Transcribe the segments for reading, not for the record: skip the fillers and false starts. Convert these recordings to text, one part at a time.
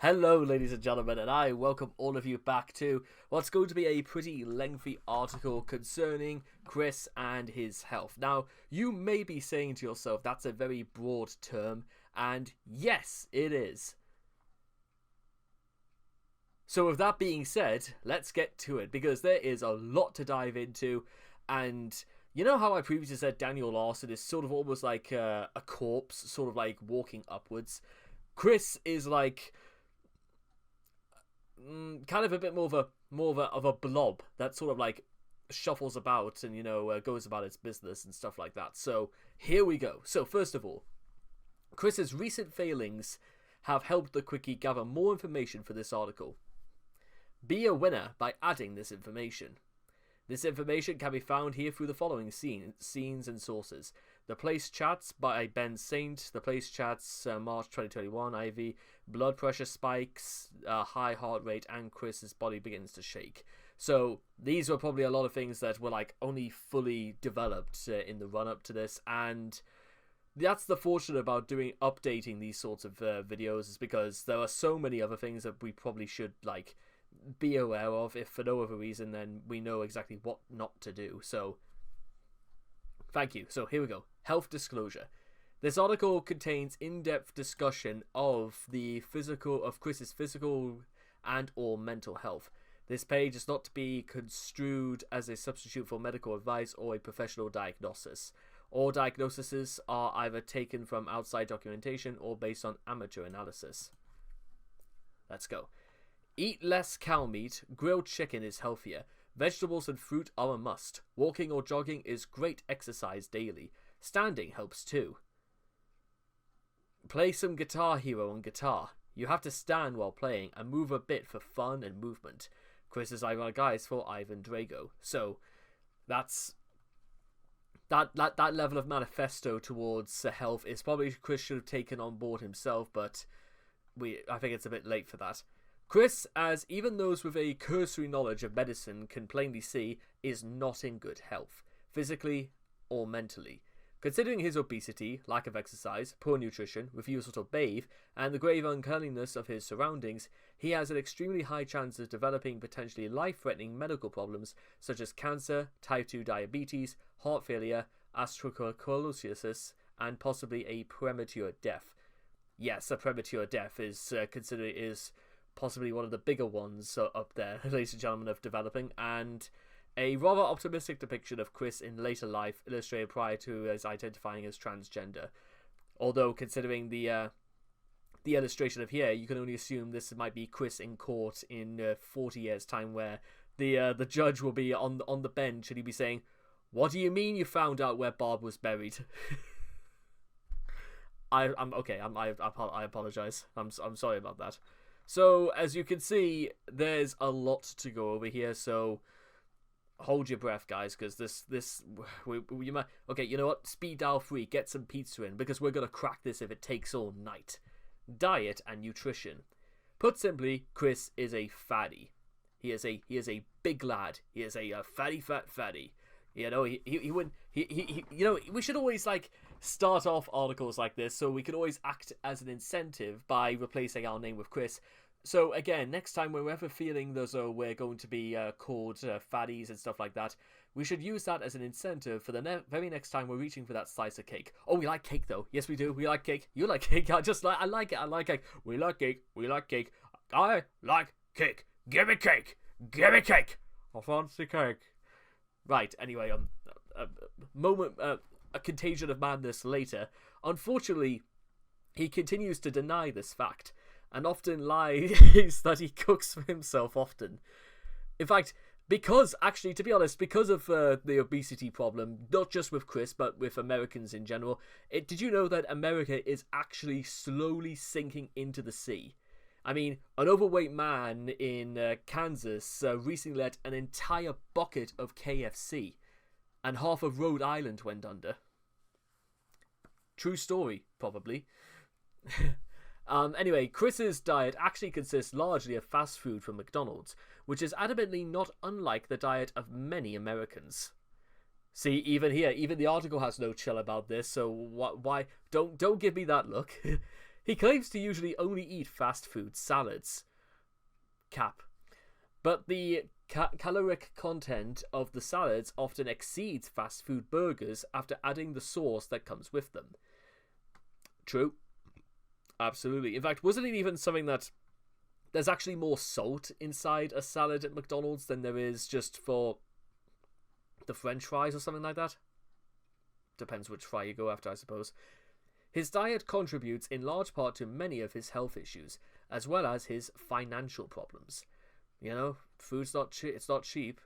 Hello, ladies and gentlemen, and I welcome all of you back to what's going to be a pretty lengthy article concerning Chris and his health. Now, you may be saying to yourself, that's a very broad term, and yes, it is. So with that being said, let's get to it, because there is a lot to dive into, and you know how I previously said Daniel Larson is sort of almost like a corpse, sort of like walking upwards? Chris is like kind of a bit more of a blob that sort of like shuffles about and goes about its business and stuff like that. So here we go. So first of all, Chris's recent failings have helped the Cwiki gather more information for this article. Be a winner by adding this information. This information can be found here through the following scenes and sources. The Place Chats by Ben Saint, The Place Chats, March 2021, IV, blood pressure spikes, high heart rate, and Chris's body begins to shake. So these were probably a lot of things that were like only fully developed in the run-up to this, and that's the fortune about updating these sorts of videos, is because there are so many other things that we probably should like be aware of, if for no other reason then we know exactly what not to do. So thank you. So here we go. Health disclosure. This article contains in-depth discussion of Chris's physical and or mental health. This page is not to be construed as a substitute for medical advice or a professional diagnosis. All diagnoses are either taken from outside documentation or based on amateur analysis. Let's go. Eat less cow meat. Grilled chicken is healthier. Vegetables and fruit are a must. Walking or jogging is great exercise daily. Standing helps too. Play some Guitar Hero on guitar. You have to stand while playing and move a bit for fun and movement. Chris's ironic eyes for Ivan Drago. So that's that level of manifesto towards health is probably Chris should have taken on board himself, but I think it's a bit late for that. Chris, as even those with a cursory knowledge of medicine can plainly see, is not in good health, physically or mentally. Considering his obesity, lack of exercise, poor nutrition, refusal to bathe, and the grave uncleanliness of his surroundings, he has an extremely high chance of developing potentially life-threatening medical problems such as cancer, type 2 diabetes, heart failure, atherosclerosis, and possibly a premature death. Yes, a premature death is possibly one of the bigger ones up there, ladies and gentlemen, of developing, and a rather optimistic depiction of Chris in later life, illustrated prior to his identifying as transgender. Although, considering the illustration of here, you can only assume this might be Chris in court in 40 years' time, where the judge will be on the bench and he'll be saying, "What do you mean you found out where Barb was buried?" I'm okay. I apologize. I'm sorry about that. So, as you can see, there's a lot to go over here, so hold your breath, guys, because you might... Okay, you know what? Speed dial 3, get some pizza in, because we're going to crack this if it takes all night. Diet and nutrition. Put simply, Chris is a fatty. He is a big lad. He is a fat fatty. You know, we should always, like, start off articles like this so we can always act as an incentive by replacing our name with Chris. So, again, next time we're ever feeling as though we're going to be called fatties and stuff like that, we should use that as an incentive for the very next time we're reaching for that slice of cake. Oh, we like cake, though. Yes, we do. We like cake. You like cake. I like it. I like cake. We like cake. We like cake. I like cake. Give me cake. Give me cake. I fancy cake. Right, anyway, a contagion of madness later. Unfortunately, he continues to deny this fact, and often lies that he cooks for himself often. In fact, to be honest, because of the obesity problem, not just with Chris, but with Americans in general, did you know that America is actually slowly sinking into the sea? I mean, an overweight man in Kansas recently let an entire bucket of KFC, and half of Rhode Island went under. True story, probably. Anyway, Chris's diet actually consists largely of fast food from McDonald's, which is adamantly not unlike the diet of many Americans. See, even here, even the article has no chill about this, so why don't give me that look. He claims to usually only eat fast food salads. Cap. But the caloric content of the salads often exceeds fast food burgers after adding the sauce that comes with them. True. Absolutely. In fact, wasn't it even something that there's actually more salt inside a salad at McDonald's than there is just for the French fries or something like that? Depends which fry you go after, I suppose. His diet contributes in large part to many of his health issues, as well as his financial problems. You know, food's it's not cheap.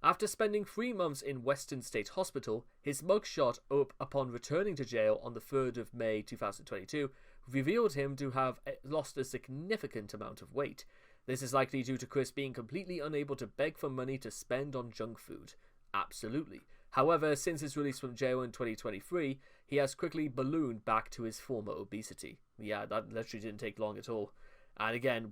After spending 3 months in Western State Hospital, his mugshot up upon returning to jail on the 3rd of May 2022 revealed him to have lost a significant amount of weight. This is likely due to Chris being completely unable to beg for money to spend on junk food. Absolutely. However, since his release from jail in 2023, he has quickly ballooned back to his former obesity. Yeah, that literally didn't take long at all. And again,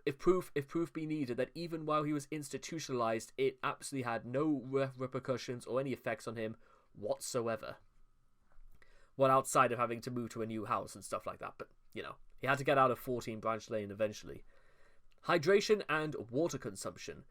if proof be needed that even while he was institutionalized, it absolutely had no repercussions or any effects on him whatsoever. Well, outside of having to move to a new house and stuff like that, but, you know, he had to get out of 14 Branch Lane eventually. Hydration and water consumption.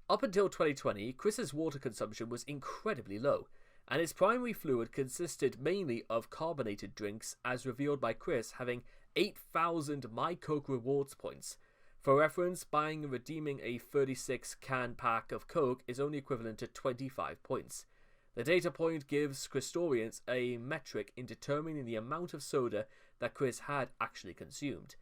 Up until 2020, Chris's water consumption was incredibly low, and his primary fluid consisted mainly of carbonated drinks, as revealed by Chris having 8,000 My Coke rewards points. For reference, buying and redeeming a 36-can pack of Coke is only equivalent to 25 points. The data point gives Christorians a metric in determining the amount of soda that Chris had actually consumed.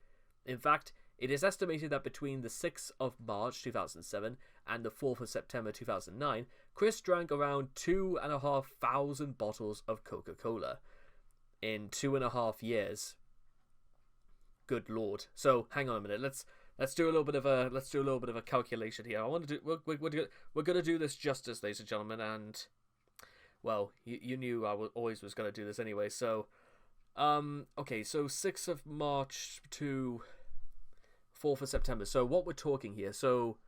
In fact, it is estimated that between the 6th of March 2007 and the 4th of September 2009, Chris drank around 2,500 bottles of Coca-Cola in 2.5 years. Good lord. So, hang on a minute. Let's do a little bit of a calculation here. I want to do we're going to do this justice, ladies and gentlemen, and well, you knew I always was going to do this anyway. So, okay, so 6th of March to 4th of September. So what we're talking here. So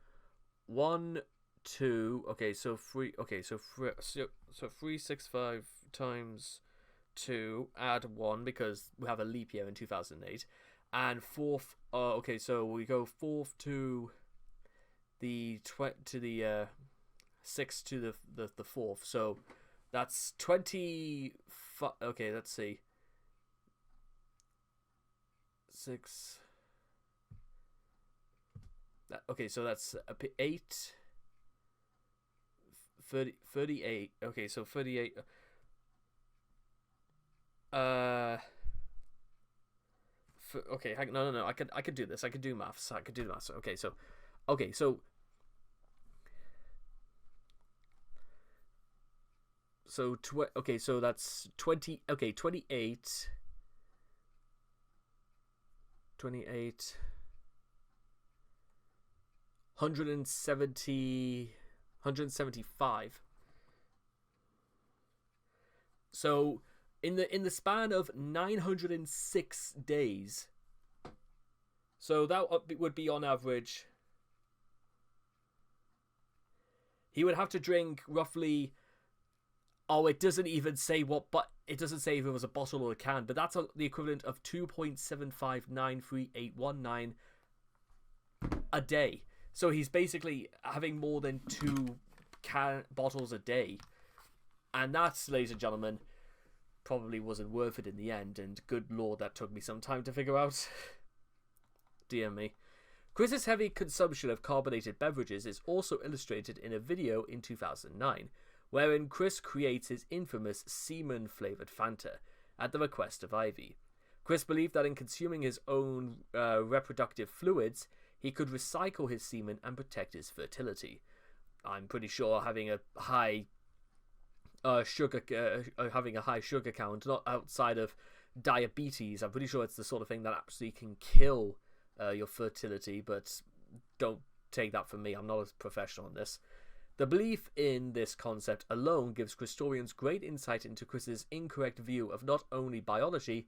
1, 2. Okay, so 3. Okay, so 365 times 2. Add 1 because we have a leap year in 2008. And 4th. Okay, so we go 4th to the 6th to the 4th. So that's 20. Okay, let's see. 6. Okay, so that's 8. 38. Okay, so 38. Okay, no. I could do this. I could do maths. Okay, so okay, so that's 20. Okay, 28. 175. So in the span of 906 days. So that would be on average. He would have to drink roughly. Oh, it doesn't even say what, but it doesn't say if it was a bottle or a can, but that's the equivalent of 2.75938819 a day. So he's basically having more than 2 bottles a day. And that, ladies and gentlemen, probably wasn't worth it in the end. And good lord, that took me some time to figure out. Dear me. Chris's heavy consumption of carbonated beverages is also illustrated in a video in 2009, wherein Chris creates his infamous semen-flavoured Fanta at the request of Ivy. Chris believed that in consuming his own reproductive fluids, he could recycle his semen and protect his fertility. I'm pretty sure having a high sugar count, not outside of diabetes, I'm pretty sure it's the sort of thing that actually can kill your fertility, but don't take that from me. I'm not a professional in this. The belief in this concept alone gives Christorians great insight into Chris's incorrect view of not only biology,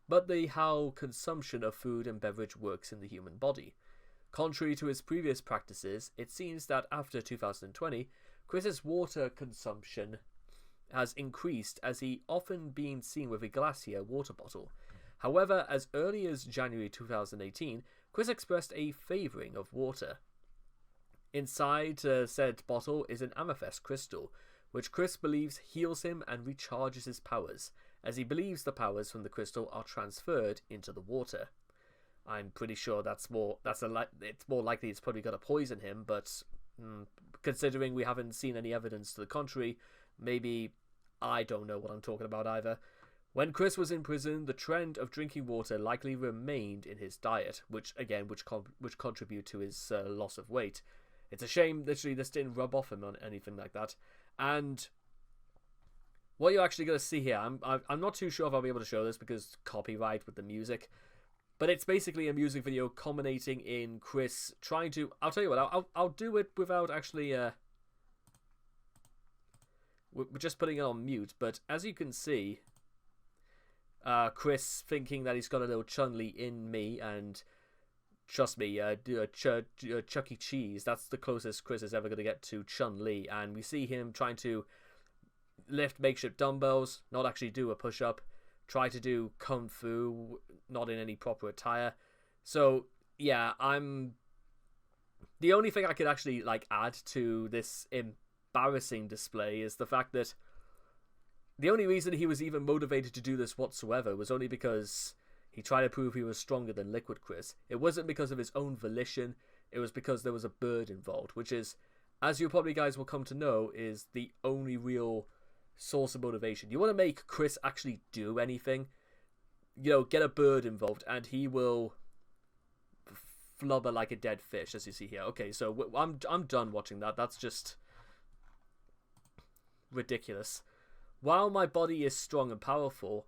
but how consumption of food and beverage works in the human body. Contrary to his previous practices, it seems that after 2020, Chris's water consumption has increased, as he often been seen with a Glacier water bottle. However, as early as January 2018, Chris expressed a favouring of water. Inside said bottle is an amethyst crystal, which Chris believes heals him and recharges his powers, as he believes the powers from the crystal are transferred into the water. I'm pretty sure it's more likely it's probably going to poison him, but considering we haven't seen any evidence to the contrary, maybe I don't know what I'm talking about either. When Chris was in prison, the trend of drinking water likely remained in his diet, which contribute to his loss of weight. It's a shame, literally, this didn't rub off him on anything like that. And what you're actually going to see here, I'm not too sure if I'll be able to show this because copyright with the music, but it's basically a music video culminating in Chris trying to. I'll tell you what, I'll do it without actually. We're just putting it on mute, but as you can see, Chris thinking that he's got a little Chun-Li in me, and trust me, Chuck E. Cheese, that's the closest Chris is ever going to get to Chun-Li, and we see him trying to lift makeshift dumbbells, not actually do a push-up, try to do Kung Fu, not in any proper attire. So, yeah, the only thing I could actually, add to this embarrassing display is the fact that the only reason he was even motivated to do this whatsoever was only because he tried to prove he was stronger than Liquid Chris. It wasn't because of his own volition, it was because there was a bird involved, which is, as you probably guys will come to know, is the only real source of motivation. You want to make Chris actually do anything, get a bird involved, and he will flubber like a dead fish, as you see here. Okay, so I'm done watching that. That's just ridiculous. While my body is strong and powerful,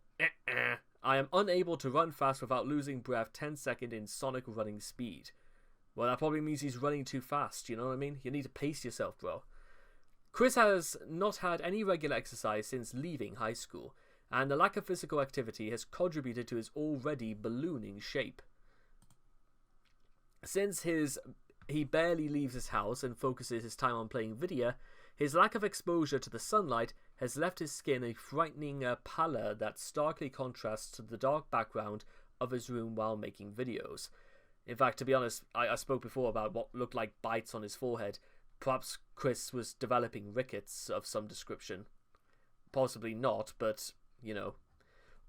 I am unable to run fast without losing breath 10 seconds in sonic running speed. Well, that probably means he's running too fast, you know what I mean? You need to pace yourself, bro. Chris has not had any regular exercise since leaving high school, and the lack of physical activity has contributed to his already ballooning shape. Since he barely leaves his house and focuses his time on playing video, his lack of exposure to the sunlight has left his skin a frightening pallor that starkly contrasts to the dark background of his room while making videos. In fact, to be honest, I spoke before about what looked like bites on his forehead. Perhaps Chris was developing rickets of some description. Possibly not, but,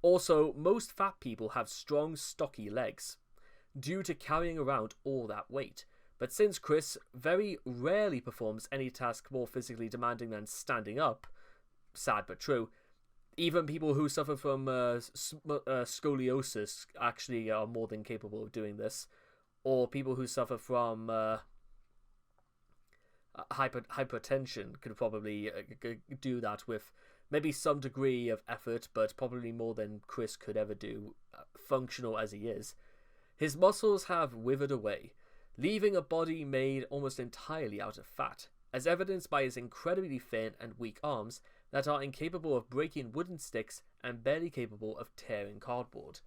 Also, most fat people have strong, stocky legs, due to carrying around all that weight. But since Chris very rarely performs any task more physically demanding than standing up, sad but true, even people who suffer from scoliosis actually are more than capable of doing this, or people who suffer from hypertension could probably do that with maybe some degree of effort, but probably more than Chris could ever do, functional as he is. His muscles have withered away, leaving a body made almost entirely out of fat, as evidenced by his incredibly thin and weak arms that are incapable of breaking wooden sticks and barely capable of tearing cardboard.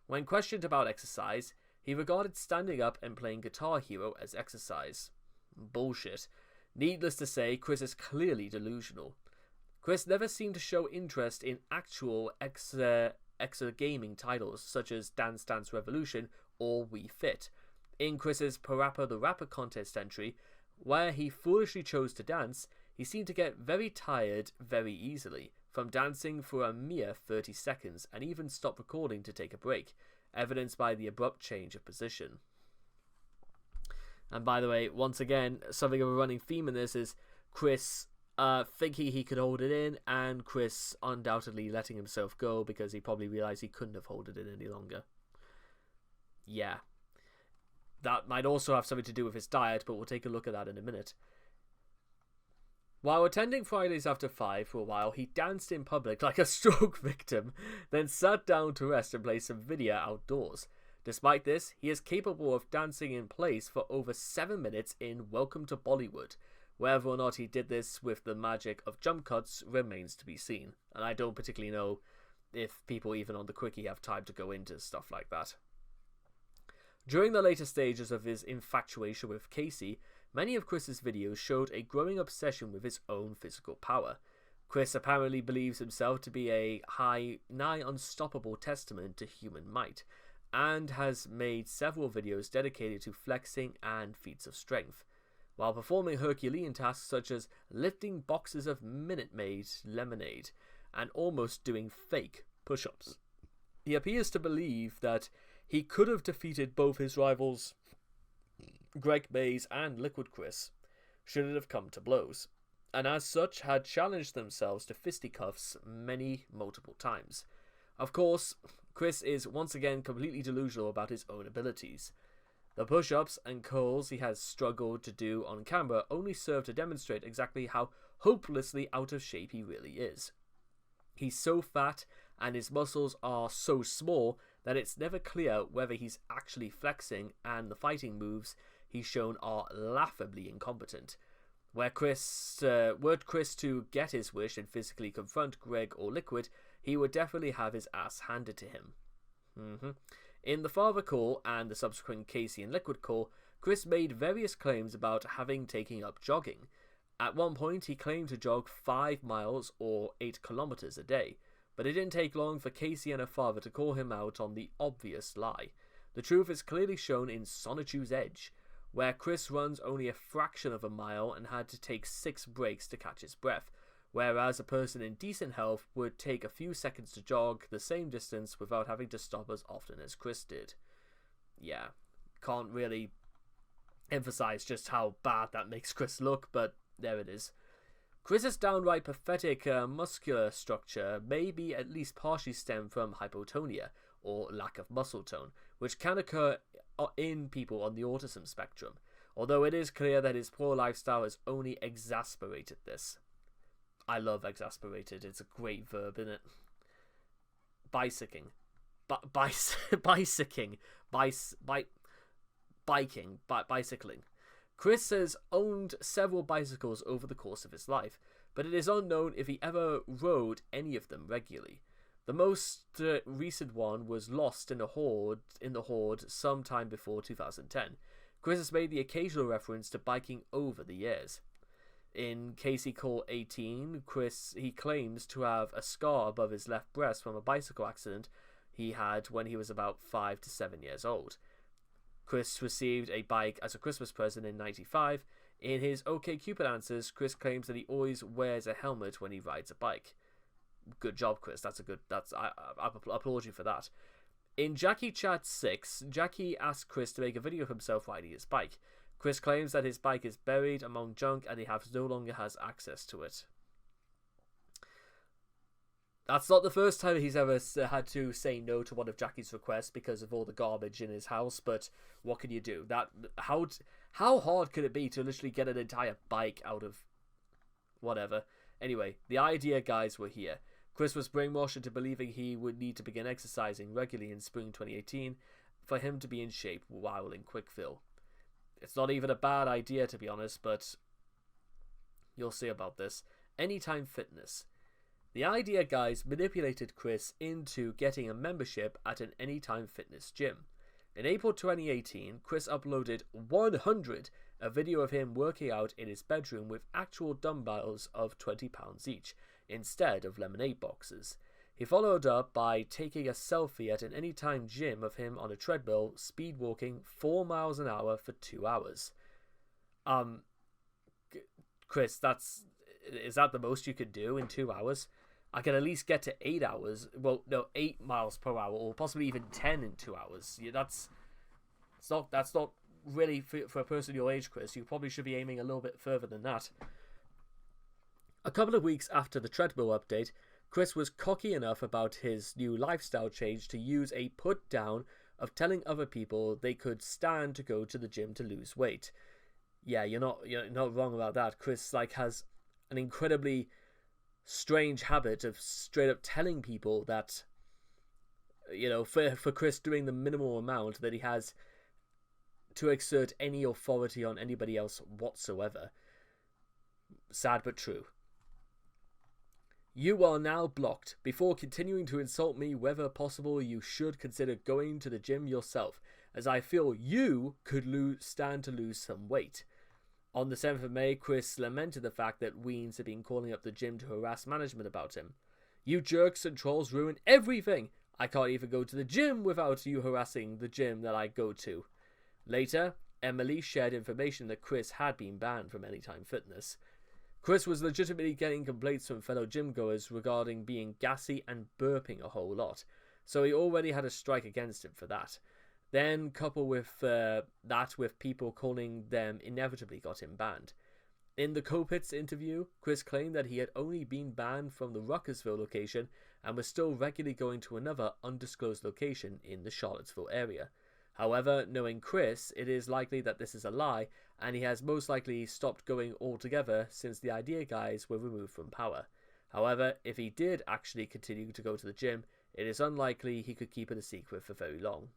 When questioned about exercise, he regarded standing up and playing Guitar Hero as exercise. Bullshit. Needless to say, Chris is clearly delusional. Chris never seemed to show interest in actual gaming titles such as Dance Dance Revolution or Wii Fit. In Chris's Parappa the Rapper contest entry, where he foolishly chose to dance, he seemed to get very tired very easily from dancing for a mere 30 seconds and even stopped recording to take a break, evidenced by the abrupt change of position. And by the way, once again, something of a running theme in this is Chris thinking he could hold it in, and Chris undoubtedly letting himself go because he probably realized he couldn't have held it in any longer. Yeah. That might also have something to do with his diet, but we'll take a look at that in a minute. While attending Fridays After 5 for a while, he danced in public like a stroke victim, then sat down to rest and play some video outdoors. Despite this, he is capable of dancing in place for over 7 minutes in Welcome to Bollywood. Whether or not he did this with the magic of jump cuts remains to be seen, and I don't particularly know if people even on the Cwiki have time to go into stuff like that. During the later stages of his infatuation with Casey, many of Chris's videos showed a growing obsession with his own physical power. Chris apparently believes himself to be a nigh unstoppable testament to human might, and has made several videos dedicated to flexing and feats of strength, while performing Herculean tasks such as lifting boxes of Minute Maid lemonade and almost doing fake push-ups. He appears to believe that he could have defeated both his rivals, Greg Mays and Liquid Chris, should it have come to blows, and as such had challenged themselves to fisticuffs multiple times. Of course, Chris is once again completely delusional about his own abilities. The push-ups and curls he has struggled to do on camera only serve to demonstrate exactly how hopelessly out of shape he really is. He's so fat and his muscles are so small that it's never clear whether he's actually flexing, and the fighting moves he's shown are laughably incompetent. Were Chris to get his wish and physically confront Greg or Liquid, he would definitely have his ass handed to him. In the Father Call and the subsequent Casey and Liquid Call, Chris made various claims about having taken up jogging. At one point, he claimed to jog 5 miles or 8 kilometers a day, but it didn't take long for Casey and her father to call him out on the obvious lie. The truth is clearly shown in Sonichu's Edge, where Chris runs only a fraction of a mile and had to take 6 breaks to catch his breath, whereas a person in decent health would take a few seconds to jog the same distance without having to stop as often as Chris did. Yeah, can't really emphasize just how bad that makes Chris look, but there it is. Chris's downright pathetic muscular structure may be at least partially stemmed from hypotonia, or lack of muscle tone, which can occur in people on the autism spectrum, although it is clear that his poor lifestyle has only exacerbated this. I love exasperated, it's a great verb, isn't it? Bicycling. Bicycling. Chris has owned several bicycles over the course of his life, but it is unknown if he ever rode any of them regularly. The most recent one was lost in the horde sometime before 2010. Chris has made the occasional reference to biking over the years. In Casey Call 18, he claims to have a scar above his left breast from a bicycle accident he had when he was about 5 to 7 years old. Chris received a bike as a Christmas present in '95. In his OkCupid answers, Chris claims that he always wears a helmet when he rides a bike. Good job, Chris. I applaud you for that. In Jackie Chat 6, Jackie asked Chris to make a video of himself riding his bike. Chris claims that his bike is buried among junk and he no longer has access to it. That's not the first time he's ever had to say no to one of Jackie's requests because of all the garbage in his house, but what can you do? How hard could it be to literally get an entire bike out of whatever? Anyway, the idea guys were here. Chris was brainwashed into believing he would need to begin exercising regularly in spring 2018 for him to be in shape while in Quickville. It's not even a bad idea, to be honest, but you'll see about this. Anytime Fitness. The idea guys manipulated Chris into getting a membership at an Anytime Fitness gym. In April 2018, Chris uploaded 100, a video of him working out in his bedroom with actual dumbbells of 20 pounds each, instead of lemonade boxes. He followed up by taking a selfie at an Anytime gym of him on a treadmill, speed walking 4 miles an hour for 2 hours. Chris, is that the most you could do in 2 hours? I can at least get to 8 hours. Well, no, 8 miles per hour, or possibly even 10 in 2 hours. Yeah, that's not really for a person your age, Chris. You probably should be aiming a little bit further than that. A couple of weeks after the treadmill update, Chris was cocky enough about his new lifestyle change to use a put down of telling other people they could stand to go to the gym to lose weight. Yeah, you're not wrong about that. Chris has an incredibly strange habit of straight up telling people that, for Chris doing the minimal amount that he has to exert any authority on anybody else whatsoever. Sad but true. You are now blocked. Before continuing to insult me, whether possible, you should consider going to the gym yourself, as I feel you could stand to lose some weight. On the 7th of May, Chris lamented the fact that Weens had been calling up the gym to harass management about him. "You jerks and trolls ruin everything. I can't even go to the gym without you harassing the gym that I go to." Later, Emily shared information that Chris had been banned from Anytime Fitness. Chris was legitimately getting complaints from fellow gym goers regarding being gassy and burping a whole lot, so he already had a strike against him for that. Then, coupled with that with people calling them, inevitably got him banned. In the Kopitz interview, Chris claimed that he had only been banned from the Ruckersville location and was still regularly going to another undisclosed location in the Charlottesville area. However, knowing Chris, it is likely that this is a lie, and he has most likely stopped going altogether since the idea guys were removed from power. However, if he did actually continue to go to the gym, it is unlikely he could keep it a secret for very long.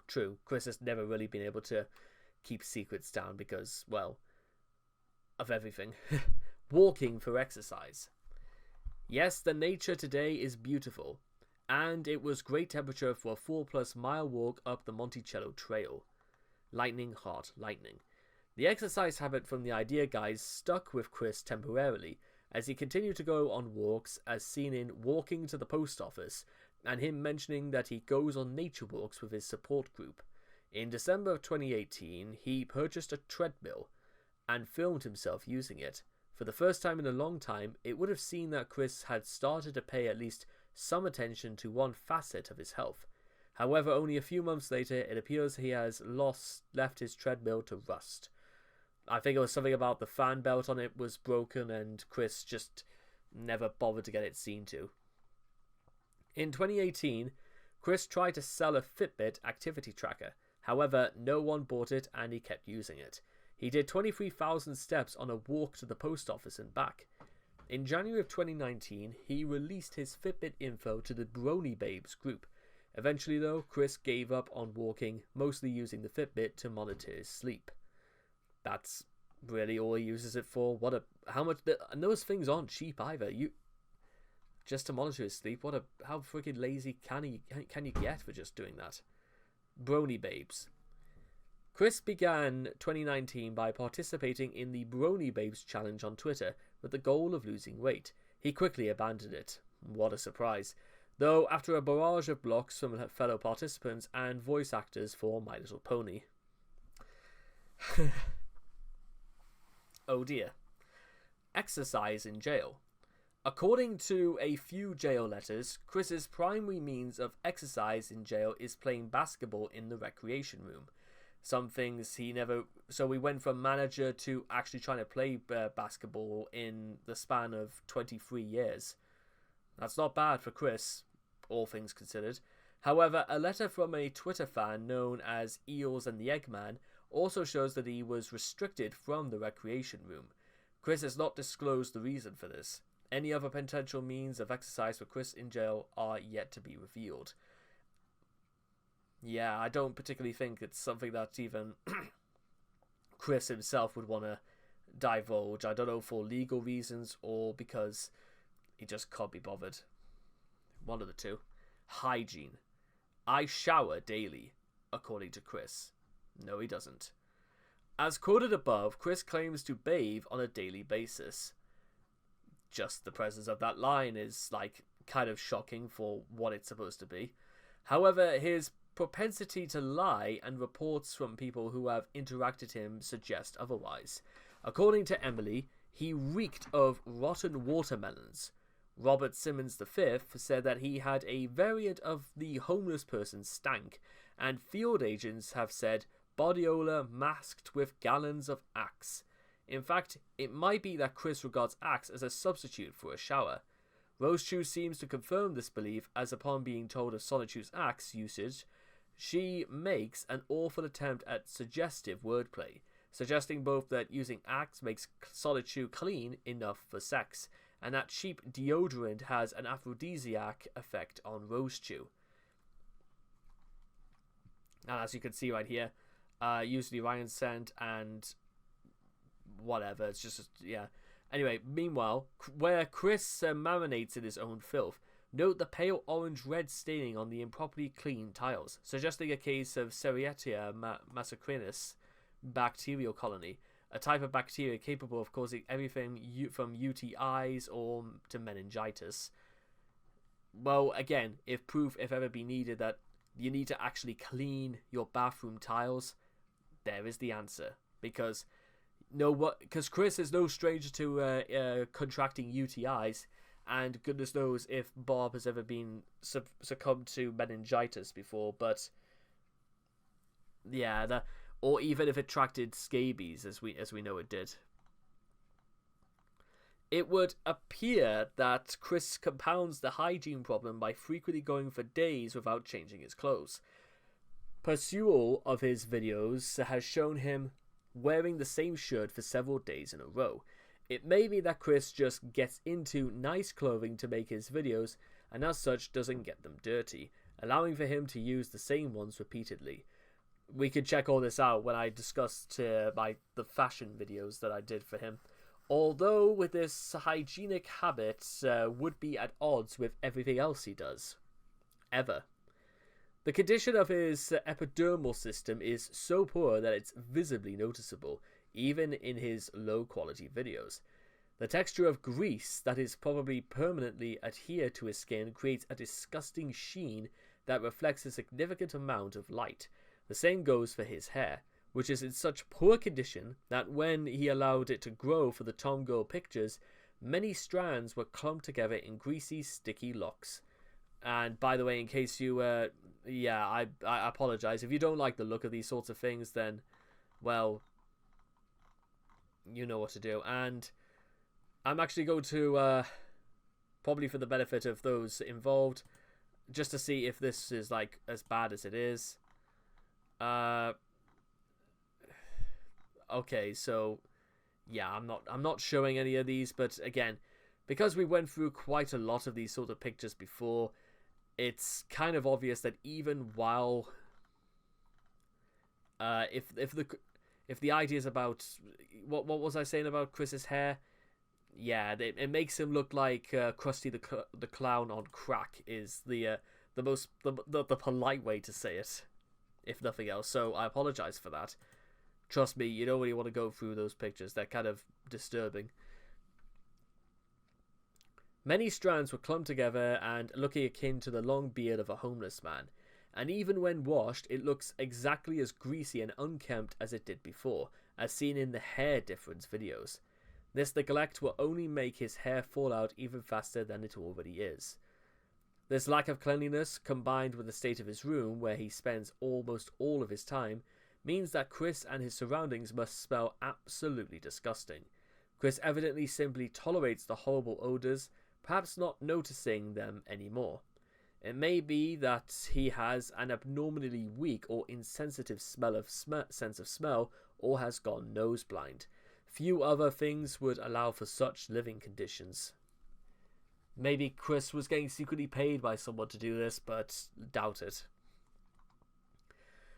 True, Chris has never really been able to keep secrets down because, well, of everything. Walking for exercise. Yes, the nature today is beautiful, and it was great temperature for a 4+ mile walk up the Monticello Trail. Lightning, hot lightning. The exercise habit from the idea guys stuck with Chris temporarily, as he continued to go on walks, as seen in Walking to the Post Office, and him mentioning that he goes on nature walks with his support group. In December of 2018, he purchased a treadmill and filmed himself using it. For the first time in a long time, it would have seen that Chris had started to pay at least some attention to one facet of his health. However, only a few months later, it appears he has left his treadmill to rust. I think it was something about the fan belt on it was broken, and Chris just never bothered to get it seen to. In 2018, Chris tried to sell a Fitbit activity tracker. However, no one bought it, and he kept using it. He did 23,000 steps on a walk to the post office and back. In January of 2019, he released his Fitbit info to the Brony Babes group. Eventually, though, Chris gave up on walking, mostly using the Fitbit to monitor his sleep. That's really all he uses it for. And those things aren't cheap either. Just to monitor his sleep, how freaking lazy can you get for just doing that? Brony Babes. Chris began 2019 by participating in the Brony Babes challenge on Twitter with the goal of losing weight. He quickly abandoned it. What a surprise. Though after a barrage of blocks from fellow participants and voice actors for My Little Pony. Oh dear. Exercise in jail. According to a few jail letters, Chris's primary means of exercise in jail is playing basketball in the recreation room. Some things so we went from manager to actually trying to play basketball in the span of 23 years. That's not bad for Chris, all things considered. However, a letter from a Twitter fan known as Eels and the Eggman also shows that he was restricted from the recreation room. Chris has not disclosed the reason for this. Any other potential means of exercise for Chris in jail are yet to be revealed. Yeah, I don't particularly think it's something that even Chris himself would want to divulge. I don't know, for legal reasons or because he just can't be bothered. One of the two. Hygiene. I shower daily, according to Chris. No, he doesn't. As quoted above, Chris claims to bathe on a daily basis. Just the presence of that line is, kind of shocking for what it's supposed to be. However, his propensity to lie and reports from people who have interacted him suggest otherwise. According to Emily, he reeked of rotten watermelons. Robert Simmons V said that he had a variant of the homeless person stank, and field agents have said body odor masked with gallons of Axe. In fact, it might be that Chris regards Axe as a substitute for a shower. Rose Chu seems to confirm this belief, as upon being told of Sonic Chu's Axe usage, she makes an awful attempt at suggestive wordplay, suggesting both that using Axe makes Sonic Chu clean enough for sex, and that cheap deodorant has an aphrodisiac effect on Rose Chu. And as you can see right here, usually Ryan scent and whatever, it's just, yeah. Anyway, meanwhile, where Chris marinates in his own filth, note the pale orange-red staining on the improperly cleaned tiles, suggesting a case of Serratia massacrinus bacterial colony. a type of bacteria capable of causing everything from UTIs or to meningitis. Well, again, if proof if ever be needed that you need to actually clean your bathroom tiles, there is the answer. Because Chris is no stranger to contracting UTIs, and goodness knows if Bob has ever been succumbed to meningitis before. But yeah, or even if it attracted scabies, as we know it did. It would appear that Chris compounds the hygiene problem by frequently going for days without changing his clothes. Pursual of his videos has shown him wearing the same shirt for several days in a row. It may be that Chris just gets into nice clothing to make his videos, and as such doesn't get them dirty, allowing for him to use the same ones repeatedly. We could check all this out when I discussed the fashion videos that I did for him. Although with this hygienic habit would be at odds with everything else he does. Ever. The condition of his epidermal system is so poor that it's visibly noticeable, even in his low-quality videos. The texture of grease that is probably permanently adhered to his skin creates a disgusting sheen that reflects a significant amount of light. The same goes for his hair, which is in such poor condition that when he allowed it to grow for the Tom Girl pictures, many strands were clumped together in greasy, sticky locks. And by the way, in case you, I apologize. If you don't like the look of these sorts of things, then, well, you know what to do. And I'm actually going to, probably for the benefit of those involved, just to see if this is, like, as bad as it is. Okay, so yeah, I'm not showing any of these, but again, because we went through quite a lot of these sort of pictures before, it's kind of obvious that even while if the ideas about what was I saying about Chris's hair? Yeah, it makes him look like Krusty the Clown on crack is the polite way to say it, if nothing else. So I apologize for that. Trust me, you don't really want to go through those pictures. They're kind of disturbing. Many strands were clumped together and looking akin to the long beard of a homeless man. And even when washed, it looks exactly as greasy and unkempt as it did before, as seen in the hair difference videos. This neglect will only make his hair fall out even faster than it already is. This lack of cleanliness, combined with the state of his room, where he spends almost all of his time, means that Chris and his surroundings must smell absolutely disgusting. Chris evidently simply tolerates the horrible odors, perhaps not noticing them anymore. It may be that he has an abnormally weak or insensitive sense of smell, or has gone nose blind. Few other things would allow for such living conditions. Maybe Chris was getting secretly paid by someone to do this, but doubt it.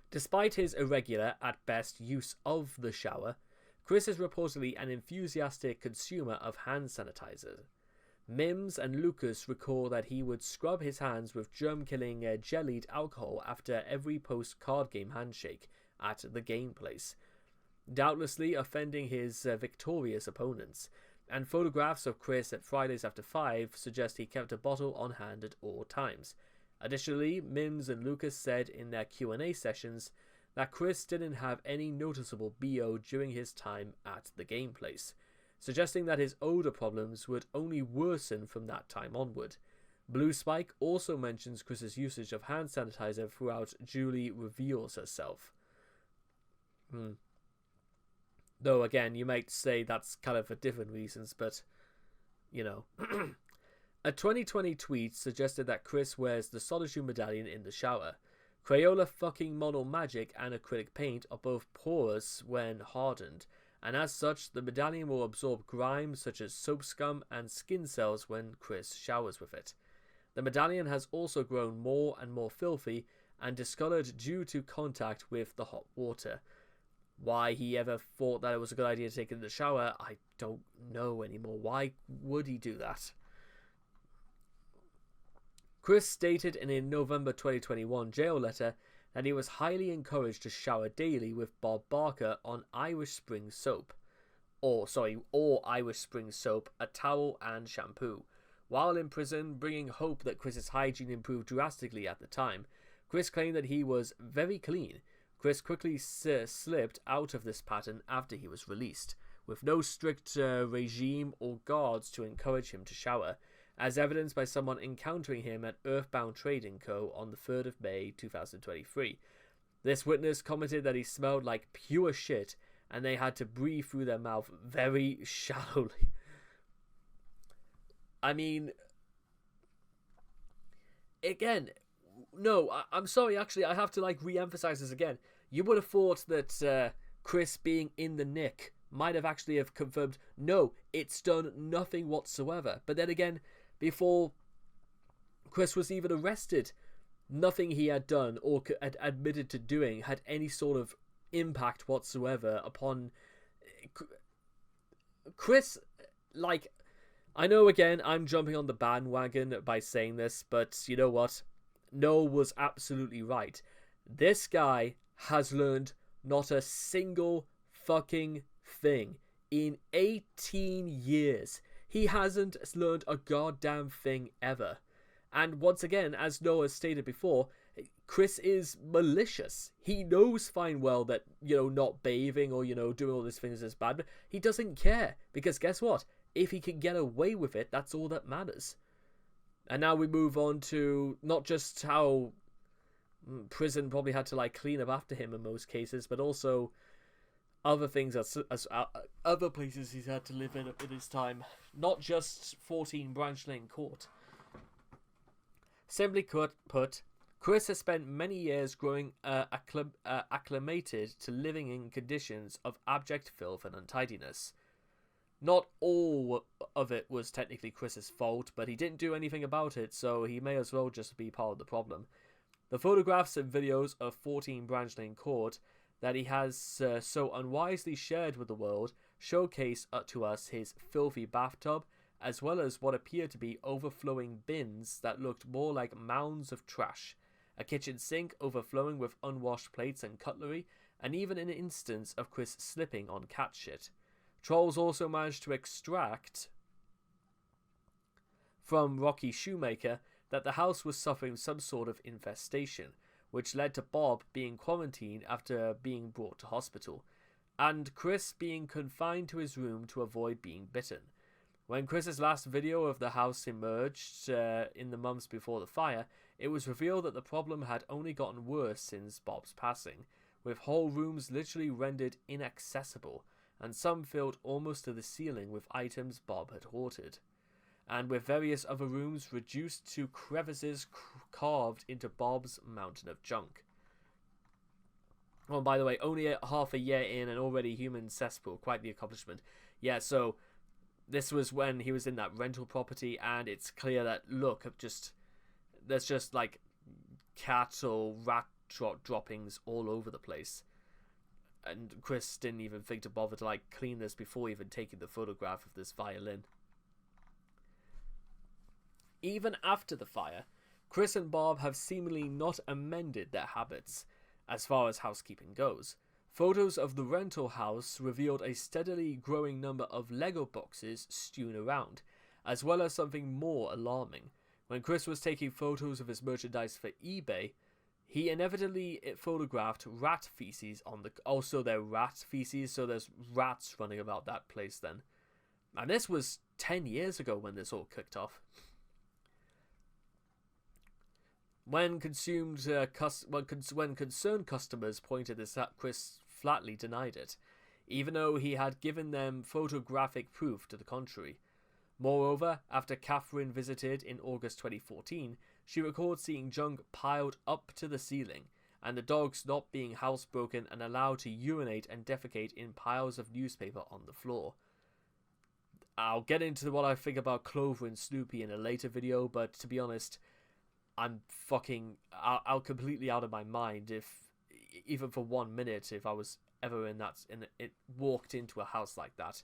Despite his irregular, at best, use of the shower, Chris is reportedly an enthusiastic consumer of hand sanitizer. Mims and Lucas recall that he would scrub his hands with germ-killing jellied alcohol after every post-card game handshake at the game place, doubtlessly offending his victorious opponents, and photographs of Chris at Fridays After 5 suggest he kept a bottle on hand at all times. Additionally, Mims and Lucas said in their Q&A sessions that Chris didn't have any noticeable BO during his time at the game place, suggesting that his odor problems would only worsen from that time onward. Blue Spike also mentions Chris's usage of hand sanitizer throughout Julie reveals herself. Though again, you might say that's kind of for different reasons, but, you know. A 2020 tweet suggested that Chris wears the Solitude medallion in the shower. Crayola fucking model magic and acrylic paint are both porous when hardened, and as such, the medallion will absorb grime such as soap scum and skin cells when Chris showers with it. The medallion has also grown more and more filthy and discolored due to contact with the hot water. Why he ever thought that it was a good idea to take it in the shower, I don't know anymore. Why would he do that? Chris stated in a November 2021 jail letter that he was highly encouraged to shower daily with Bob Barker on Irish Spring soap. or Irish Spring soap, a towel, and shampoo. While in prison, bringing hope that Chris's hygiene improved drastically at the time, Chris claimed that he was very clean. Chris quickly slipped out of this pattern after he was released, with no strict regime or guards to encourage him to shower, as evidenced by someone encountering him at Earthbound Trading Co. on the 3rd of May 2023. This witness commented that he smelled like pure shit and they had to breathe through their mouth very shallowly. I mean, again, no, I'm sorry, actually, I have to re-emphasize this again. You would have thought that Chris being in the nick might have actually have confirmed, no, it's done nothing whatsoever. But then again, before Chris was even arrested, nothing he had done or had admitted to doing had any sort of impact whatsoever upon Chris. I know, again, I'm jumping on the bandwagon by saying this, but you know what? Noel was absolutely right. This guy has learned not a single fucking thing. In 18 years, he hasn't learned a goddamn thing ever. And once again, as Noah stated before, Chris is malicious. He knows fine well that, not bathing or, doing all these things is bad, but he doesn't care. Because guess what? If he can get away with it, that's all that matters. And now we move on to not just how prison probably had to clean up after him in most cases, but also other things as other places he's had to live in his time. Not just 14 Branch Lane Court. Simply put, Chris has spent many years growing acclimated to living in conditions of abject filth and untidiness. Not all of it was technically Chris's fault, but he didn't do anything about it, so he may as well just be part of the problem. The photographs and videos of 14 Branch Lane Court that he has so unwisely shared with the world showcase to us his filthy bathtub, as well as what appeared to be overflowing bins that looked more like mounds of trash, a kitchen sink overflowing with unwashed plates and cutlery, and even an instance of Chris slipping on cat shit. Trolls also managed to extract from Rocky Shoemaker that the house was suffering some sort of infestation, which led to Bob being quarantined after being brought to hospital, and Chris being confined to his room to avoid being bitten. When Chris's last video of the house emerged in the months before the fire, it was revealed that the problem had only gotten worse since Bob's passing, with whole rooms literally rendered inaccessible, and some filled almost to the ceiling with items Bob had hoarded, and with various other rooms reduced to crevices carved into Bob's mountain of junk. Oh, by the way, only half a year in and already human cesspool, quite the accomplishment. Yeah, so this was when he was in that rental property, and it's clear that, look, there's just cat or rat droppings all over the place. And Chris didn't even think to bother to clean this before even taking the photograph of this violin. Even after the fire, Chris and Bob have seemingly not amended their habits as far as housekeeping goes. Photos of the rental house revealed a steadily growing number of Lego boxes strewn around, as well as something more alarming. When Chris was taking photos of his merchandise for eBay, he inevitably photographed rat feces on the... Also, they're rat feces, so there's rats running about that place then. And this was 10 years ago when this all kicked off. When concerned customers pointed this out, Chris flatly denied it, even though he had given them photographic proof to the contrary. Moreover, after Catherine visited in August 2014, she recalled seeing junk piled up to the ceiling, and the dogs not being housebroken and allowed to urinate and defecate in piles of newspaper on the floor. I'll get into what I think about Clover and Snoopy in a later video, but to be honest, I'm completely out of my mind if, even for 1 minute, if I was ever walked into a house like that.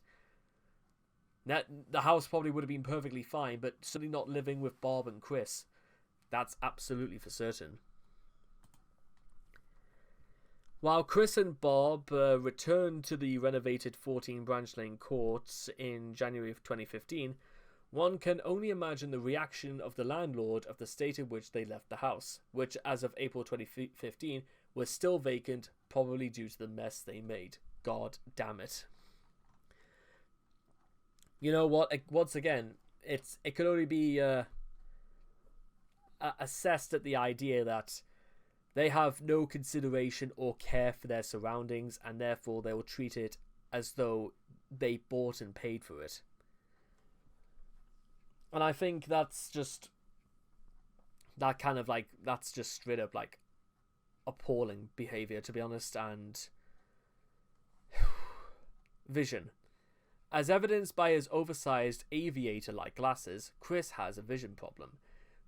The house probably would have been perfectly fine, but certainly not living with Bob and Chris. That's absolutely for certain. While Chris and Bob returned to the renovated 14 Branch Lane courts in January of 2015, one can only imagine the reaction of the landlord of the state in which they left the house, which as of April 2015 was still vacant, probably due to the mess they made. God damn it. You know what? Once again, it could only be assessed at the idea that they have no consideration or care for their surroundings, and therefore they will treat it as though they bought and paid for it. And I think that's just that's just straight up like appalling behavior, to be honest. And vision. As evidenced by his oversized aviator-like glasses, Chris has a vision problem.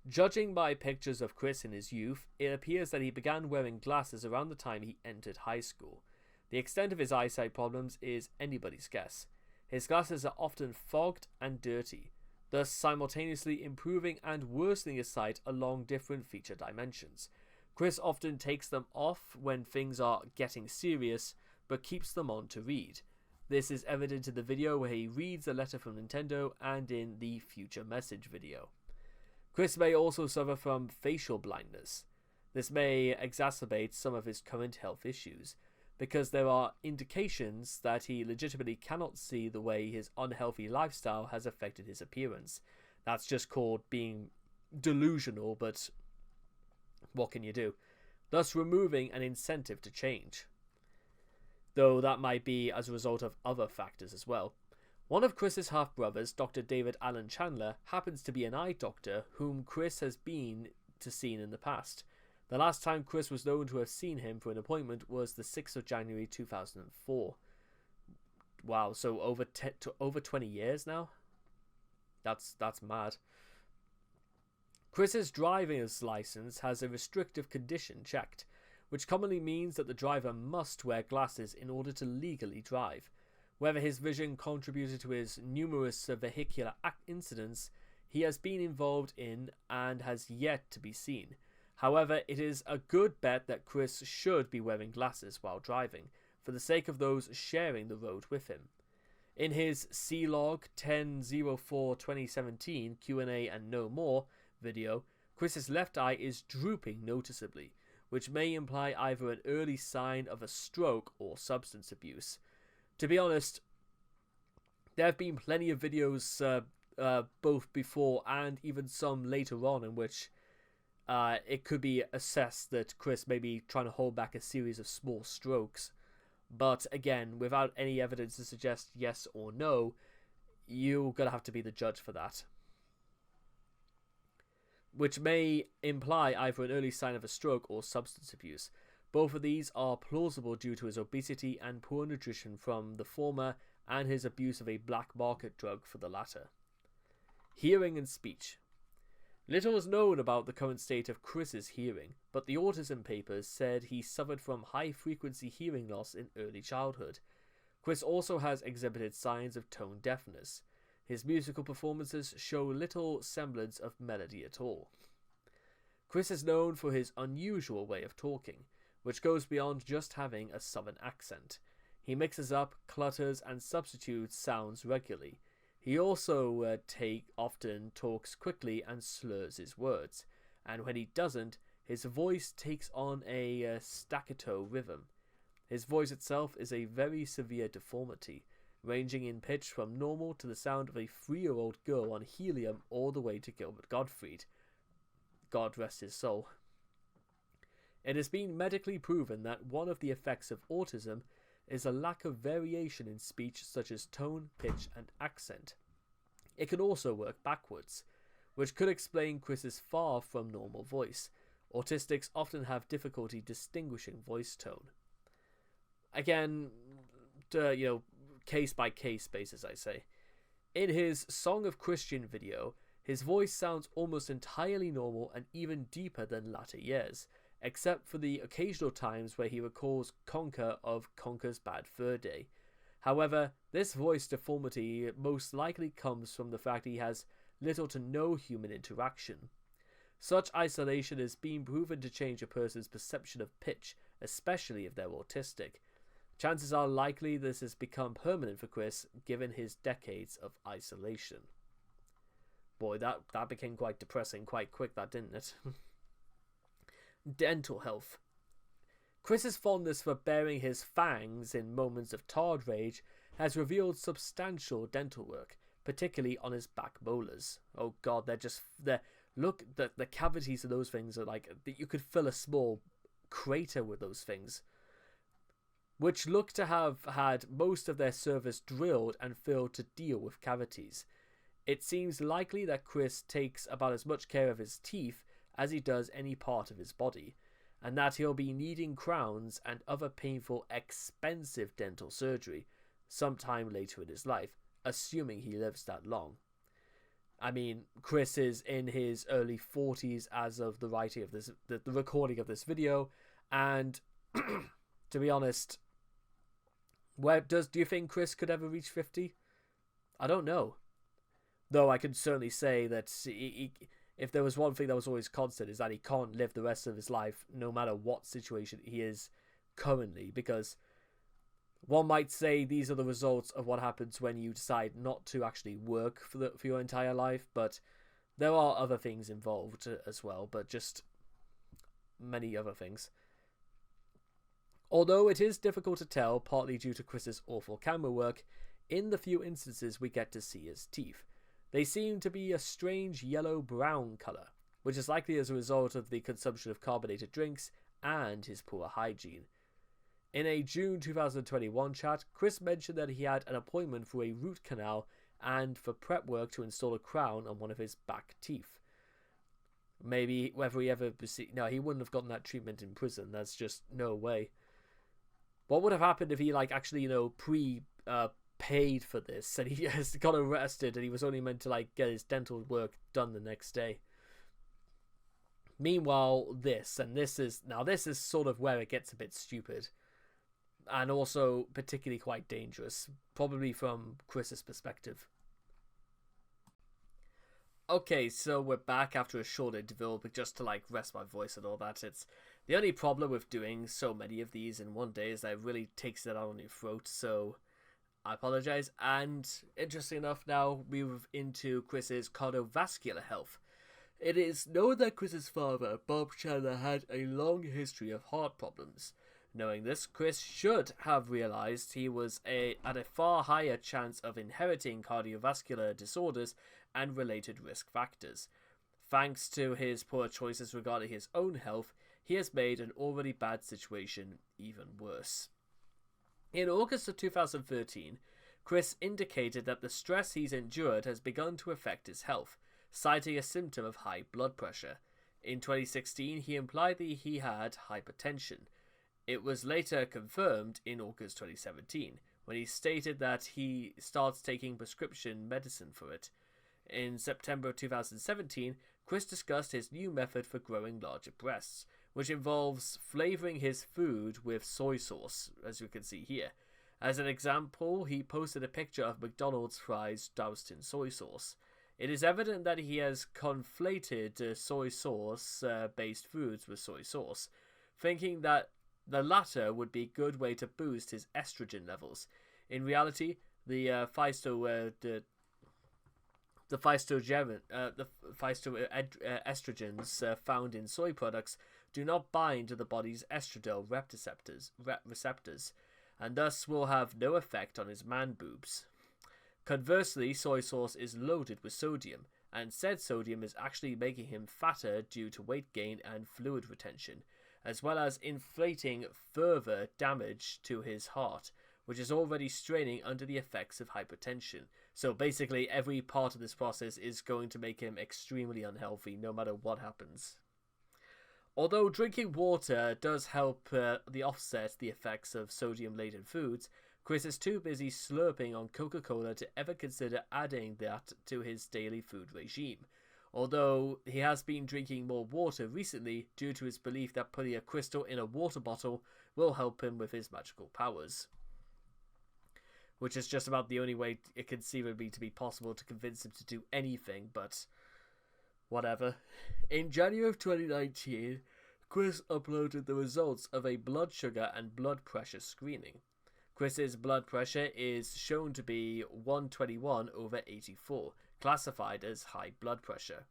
Judging by pictures of Chris in his youth, it appears that he began wearing glasses around the time he entered high school. The extent of his eyesight problems is anybody's guess. His glasses are often fogged and dirty, thus simultaneously improving and worsening his sight along different feature dimensions. Chris often takes them off when things are getting serious, but keeps them on to read. This is evident in the video where he reads a letter from Nintendo and in the future message video. Chris may also suffer from facial blindness. This may exacerbate some of his current health issues, because there are indications that he legitimately cannot see the way his unhealthy lifestyle has affected his appearance. That's just called being delusional, but what can you do? Thus removing an incentive to change. Though that might be as a result of other factors as well. One of Chris's half-brothers, Dr. David Allen Chandler, happens to be an eye doctor whom Chris has been to seen in the past. The last time Chris was known to have seen him for an appointment was the 6th of January 2004. Wow, so over 20 years now? That's mad. Chris's driver's license has a restrictive condition checked, which commonly means that the driver must wear glasses in order to legally drive. Whether his vision contributed to his numerous vehicular incidents he has been involved in and has yet to be seen. However, it is a good bet that Chris should be wearing glasses while driving, for the sake of those sharing the road with him. In his C-Log 10/04/2017 Q&A and No More video, Chris's left eye is drooping noticeably, which may imply either an early sign of a stroke or substance abuse. To be honest, there have been plenty of videos both before and even some later on in which it could be assessed that Chris may be trying to hold back a series of small strokes. But again, without any evidence to suggest yes or no, you're going to have to be the judge for that. Which may imply either an early sign of a stroke or substance abuse. Both of these are plausible due to his obesity and poor nutrition from the former and his abuse of a black market drug for the latter. Hearing and speech. Little is known about the current state of Chris's hearing, but the autism papers said he suffered from high-frequency hearing loss in early childhood. Chris also has exhibited signs of tone deafness. His musical performances show little semblance of melody at all. Chris is known for his unusual way of talking, which goes beyond just having a southern accent. He mixes up, clutters, and substitutes sounds regularly. He also often talks quickly and slurs his words, and when he doesn't, his voice takes on a staccato rhythm. His voice itself is a very severe deformity, ranging in pitch from normal to the sound of a 3-year-old girl on helium all the way to Gilbert Gottfried. God rest his soul. It has been medically proven that one of the effects of autism is a lack of variation in speech such as tone, pitch, and accent. It can also work backwards, which could explain Chris's far from normal voice. Autistics often have difficulty distinguishing voice tone. Again, case by case basis, I say. In his Song of Christian video, his voice sounds almost entirely normal and even deeper than latter years, except for the occasional times where he recalls Conker of Conker's Bad Fur Day. However, this voice deformity most likely comes from the fact he has little to no human interaction. Such isolation has been proven to change a person's perception of pitch especially if they're autistic. Chances are likely this has become permanent for Chris, given his decades of isolation. Boy, that became quite depressing quite quick, that, didn't it? Dental health. Chris's fondness for baring his fangs in moments of tired rage has revealed substantial dental work, particularly on his back molars. Oh god, look, the cavities of those things are like, you could fill a small crater with those things, which look to have had most of their surface drilled and filled to deal with cavities. It seems likely that Chris takes about as much care of his teeth as he does any part of his body, and that he'll be needing crowns and other painful, expensive dental surgery sometime later in his life, assuming he lives that long. I mean, Chris is in his early 40s as of the writing of this, the recording of this video, and to be honest, do you think Chris could ever reach 50? I don't know. Though I can certainly say that if there was one thing that was always constant, is that he can't live the rest of his life no matter what situation he is currently, because one might say these are the results of what happens when you decide not to actually work for your entire life, but there are other things involved as well, but just many other things. Although it is difficult to tell, partly due to Chris's awful camera work, in the few instances we get to see his teeth. They seem to be a strange yellow-brown colour, which is likely as a result of the consumption of carbonated drinks and his poor hygiene. In a June 2021 chat, Chris mentioned that he had an appointment for a root canal and for prep work to install a crown on one of his back teeth. Maybe whether he ever received... No, he wouldn't have gotten that treatment in prison. That's just no way. What would have happened if he actually, paid for this and he just got arrested and he was only meant to get his dental work done the next day? Meanwhile, this is sort of where it gets a bit stupid, and also particularly quite dangerous, probably from Chris's perspective. Okay, so we're back after a short interval, but just to rest my voice and all that. It's the only problem with doing so many of these in one day is that it really takes it out on your throat, so I apologize. And interesting enough, now we move into Chris's cardiovascular health. It is known that Chris's father, Bob Chandler, had a long history of heart problems. Knowing this, Chris should have realized he was at a far higher chance of inheriting cardiovascular disorders and related risk factors. Thanks to his poor choices regarding his own health, he has made an already bad situation even worse. In August of 2013, Chris indicated that the stress he's endured has begun to affect his health, citing a symptom of high blood pressure. In 2016, he implied that he had hypertension. It was later confirmed in August 2017, when he stated that he starts taking prescription medicine for it. In September of 2017, Chris discussed his new method for growing larger breasts, which involves flavoring his food with soy sauce, as you can see here. As an example, he posted a picture of McDonald's fries doused in soy sauce. It is evident that he has conflated soy sauce-based foods with soy sauce, thinking that the latter would be a good way to boost his estrogen levels. In reality, the phytoestrogens found in soy products do not bind to the body's estradiol receptors, and thus will have no effect on his man boobs. Conversely, soy sauce is loaded with sodium, and said sodium is actually making him fatter due to weight gain and fluid retention, as well as inflating further damage to his heart, which is already straining under the effects of hypertension. So basically, every part of this process is going to make him extremely unhealthy, no matter what happens. Although drinking water does help offset the effects of sodium-laden foods, Chris is too busy slurping on Coca-Cola to ever consider adding that to his daily food regime. Although he has been drinking more water recently due to his belief that putting a crystal in a water bottle will help him with his magical powers. Which is just about the only way it conceivably to be possible to convince him to do anything, but whatever. In January of 2019, Chris uploaded the results of a blood sugar and blood pressure screening. Chris's blood pressure is shown to be 121/84, classified as high blood pressure.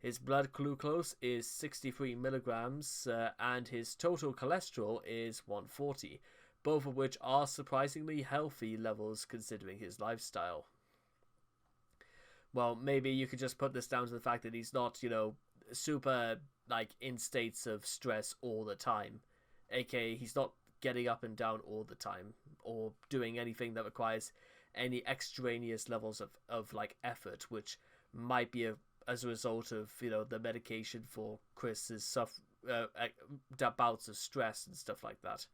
His blood glucose is 63 milligrams, and his total cholesterol is 140, both of which are surprisingly healthy levels considering his lifestyle. Well, maybe you could just put this down to the fact that he's not, super, in states of stress all the time. AKA, he's not getting up and down all the time, or doing anything that requires any extraneous levels of effort, which might be as a result of the medication for Chris's bouts of stress and stuff like that.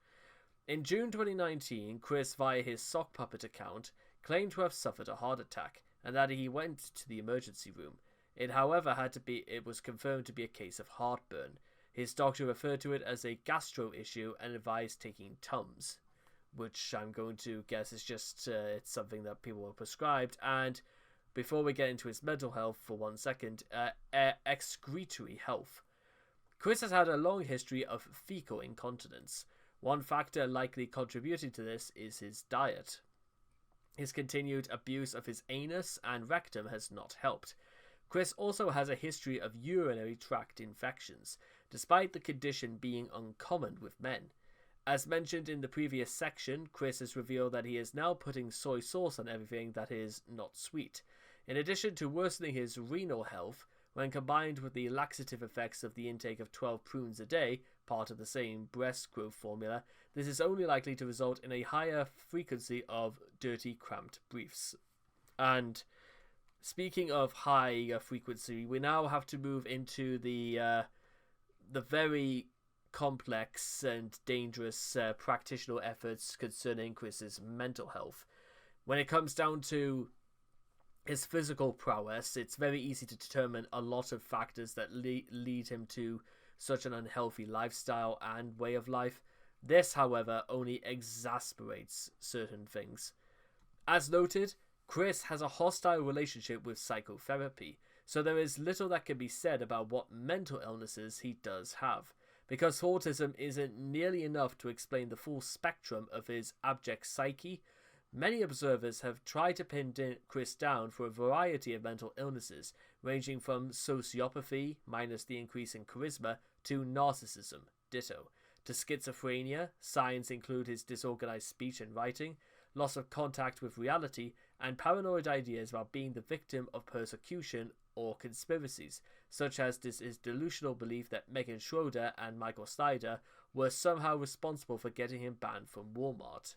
In June 2019, Chris, via his sock puppet account, claimed to have suffered a heart attack and that he went to the emergency room. It, however, it was confirmed to be a case of heartburn. His doctor referred to it as a gastro issue and advised taking Tums, which I'm going to guess is just it's something that people were prescribed. And before we get into his mental health for 1 second, excretory health. Chris has had a long history of fecal incontinence. One factor likely contributing to this is his diet. His continued abuse of his anus and rectum has not helped. Chris also has a history of urinary tract infections, despite the condition being uncommon with men. As mentioned in the previous section, Chris has revealed that he is now putting soy sauce on everything that is not sweet. In addition to worsening his renal health, when combined with the laxative effects of the intake of 12 prunes a day, part of the same breast growth formula, this is only likely to result in a higher frequency of dirty, cramped briefs. And speaking of high frequency, we now have to move into the very complex and dangerous practitioner efforts concerning Chris's mental health. When it comes down to his physical prowess, it's very easy to determine a lot of factors that lead him to such an unhealthy lifestyle and way of life. This, however, only exasperates certain things. As noted, Chris has a hostile relationship with psychotherapy, so there is little that can be said about what mental illnesses he does have, because autism isn't nearly enough to explain the full spectrum of his abject psyche. Many observers have tried to pin Chris down for a variety of mental illnesses, ranging from sociopathy, minus the increase in charisma, to narcissism, ditto. To schizophrenia, signs include his disorganized speech and writing, loss of contact with reality, and paranoid ideas about being the victim of persecution or conspiracies, such as his delusional belief that Megan Schroeder and Michael Snyder were somehow responsible for getting him banned from Walmart.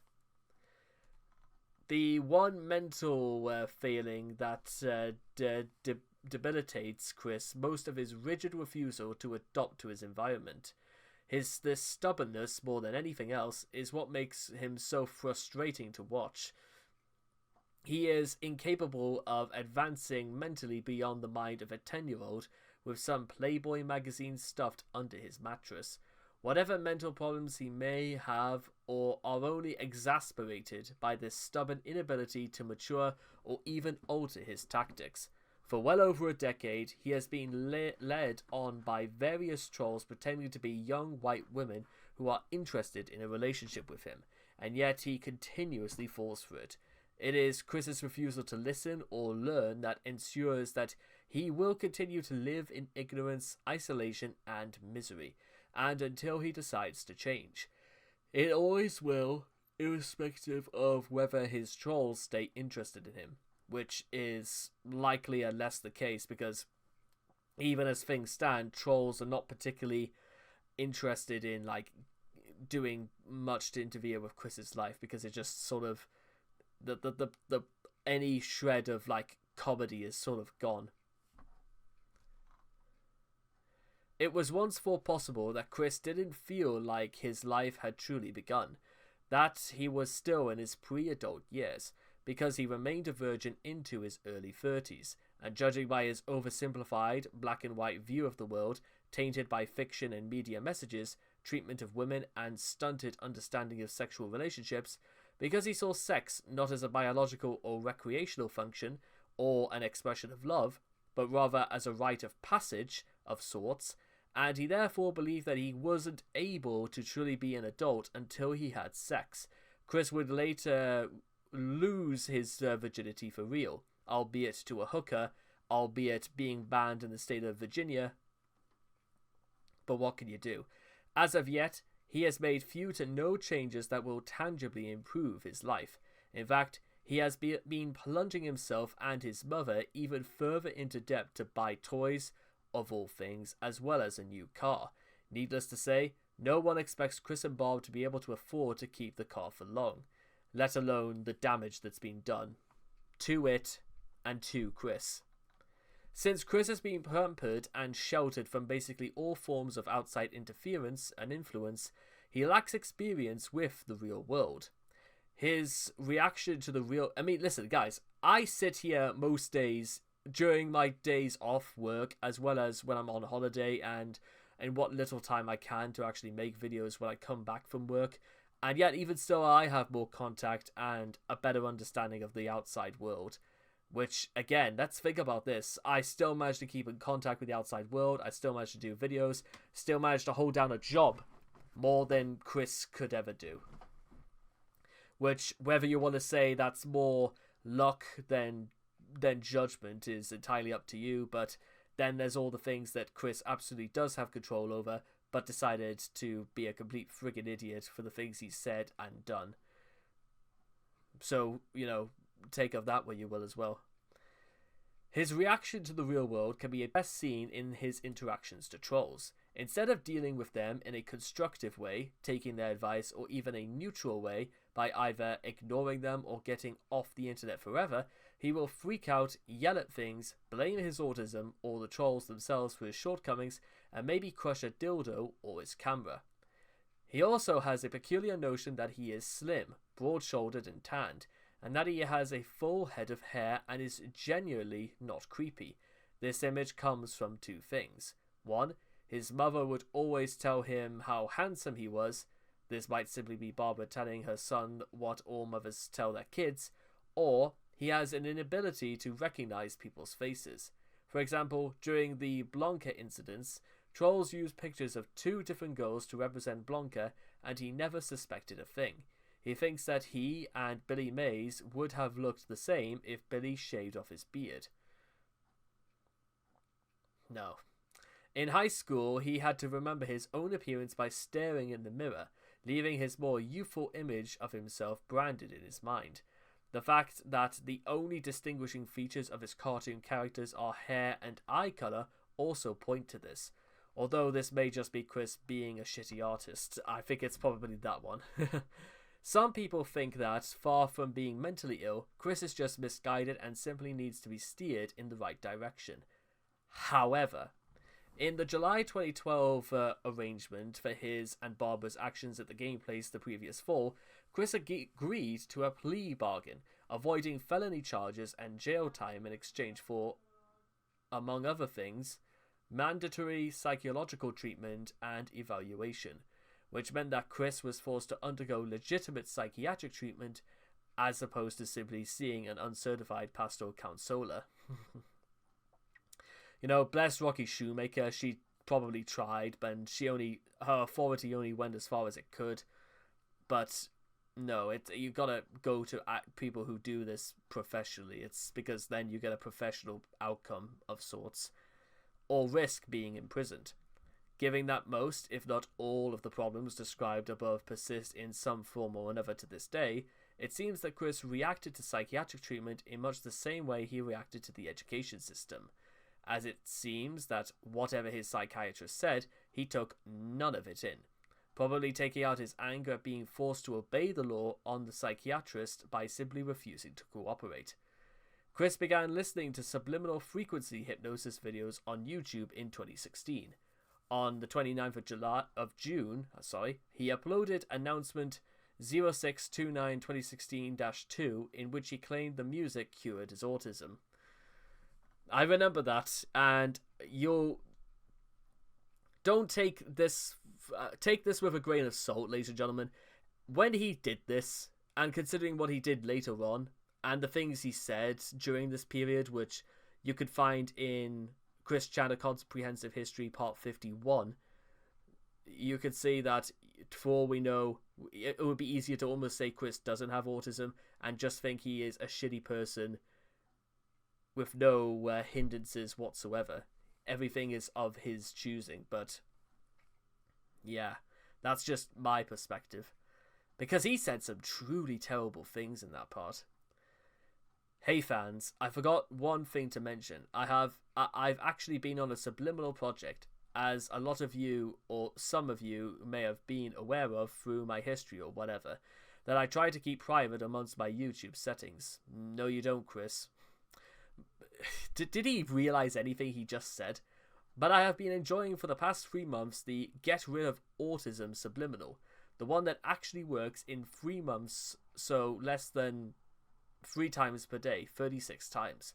The one mental failing that debilitates Chris most of his rigid refusal to adapt to his environment. This stubbornness, more than anything else, is what makes him so frustrating to watch. He is incapable of advancing mentally beyond the mind of a 10-year-old with some Playboy magazine stuffed under his mattress. Whatever mental problems he may have or are only exasperated by this stubborn inability to mature or even alter his tactics. For well over a decade, he has been led on by various trolls pretending to be young white women who are interested in a relationship with him, and yet he continuously falls for it. It is Chris's refusal to listen or learn that ensures that he will continue to live in ignorance, isolation, and misery, and until he decides to change. It always will, irrespective of whether his trolls stay interested in him, which is likely less the case because even as things stand, trolls are not particularly interested in doing much to interfere with Chris's life because it just sort of the any shred of comedy is sort of gone. It was once thought possible that Chris didn't feel like his life had truly begun, that he was still in his pre-adult years, because he remained a virgin into his early 30s, and judging by his oversimplified, black and white view of the world, tainted by fiction and media messages, treatment of women, and stunted understanding of sexual relationships, because he saw sex not as a biological or recreational function, or an expression of love, but rather as a rite of passage of sorts, and he therefore believed that he wasn't able to truly be an adult until he had sex. Chris would later lose his virginity for real, albeit to a hooker, albeit being banned in the state of Virginia. But what can you do? As of yet, he has made few to no changes that will tangibly improve his life. In fact, he has been plunging himself and his mother even further into debt to buy toys, of all things, as well as a new car. Needless to say, no one expects Chris and Bob to be able to afford to keep the car for long, let alone the damage that's been done to it and to Chris. Since Chris has been pampered and sheltered from basically all forms of outside interference and influence, he lacks experience with the real world. His reaction to the real... I mean, listen, guys, I sit here most days during my days off work, as well as when I'm on holiday, and what little time I can to actually make videos when I come back from work. And yet, even still, I have more contact and a better understanding of the outside world. Which, again, let's think about this. I still managed to keep in contact with the outside world. I still managed to do videos. Still managed to hold down a job more than Chris could ever do. Which, whether you want to say that's more luck than judgment is entirely up to you. But then there's all the things that Chris absolutely does have control over, but decided to be a complete friggin' idiot for the things he said and done. So, you know, take of that what you will as well. His reaction to the real world can be best seen in his interactions to trolls. Instead of dealing with them in a constructive way, taking their advice, or even a neutral way by either ignoring them or getting off the internet forever, he will freak out, yell at things, blame his autism or the trolls themselves for his shortcomings, and maybe crush a dildo or his camera. He also has a peculiar notion that he is slim, broad-shouldered and tanned, and that he has a full head of hair and is genuinely not creepy. This image comes from two things. One, his mother would always tell him how handsome he was. This might simply be Barbara telling her son what all mothers tell their kids, or he has an inability to recognize people's faces. For example, during the Blanca incidents, trolls used pictures of two different girls to represent Blanca, and he never suspected a thing. He thinks that he and Billy Mays would have looked the same if Billy shaved off his beard. No. In high school, he had to remember his own appearance by staring in the mirror, leaving his more youthful image of himself branded in his mind. The fact that the only distinguishing features of his cartoon characters are hair and eye color also point to this. Although this may just be Chris being a shitty artist, I think it's probably that one. Some people think that, far from being mentally ill, Chris is just misguided and simply needs to be steered in the right direction. However, in the July 2012 arrangement for his and Barbara's actions at the game place the previous fall, Chris agreed to a plea bargain, avoiding felony charges and jail time in exchange for, among other things, mandatory psychological treatment and evaluation, which meant that Chris was forced to undergo legitimate psychiatric treatment as opposed to simply seeing an uncertified pastoral counselor. You know, bless Rocky Shoemaker, she probably tried, but her authority only went as far as it could. But no, you gotta go to people who do this professionally. It's because then you get a professional outcome of sorts, or risk being imprisoned. Given that most, if not all, of the problems described above persist in some form or another to this day, it seems that Chris reacted to psychiatric treatment in much the same way he reacted to the education system, as it seems that whatever his psychiatrist said, he took none of it in, probably taking out his anger at being forced to obey the law on the psychiatrist by simply refusing to cooperate. Chris began listening to subliminal frequency hypnosis videos on YouTube in 2016. On the 29th of June, he uploaded announcement 0629-2016-2 in which he claimed the music cured his autism. I remember that, and you'll... Don't take this with a grain of salt, ladies and gentlemen. When he did this, and considering what he did later on, and the things he said during this period, which you could find in Chris Chan, A Comprehensive History, Part 51, you could see that, for all we know, it would be easier to almost say Chris doesn't have autism and just think he is a shitty person with no hindrances whatsoever. Everything is of his choosing, but yeah, that's just my perspective. Because he said some truly terrible things in that part. Hey fans, I forgot one thing to mention. I've actually been on a subliminal project, as a lot of you, or some of you, may have been aware of through my history or whatever, that I try to keep private amongst my YouTube settings. No, you don't, Chris. Did he realize anything he just said? But I have been enjoying for the past 3 months the Get Rid of Autism Subliminal, the one that actually works in 3 months, so less than 3 times per day, 36 times.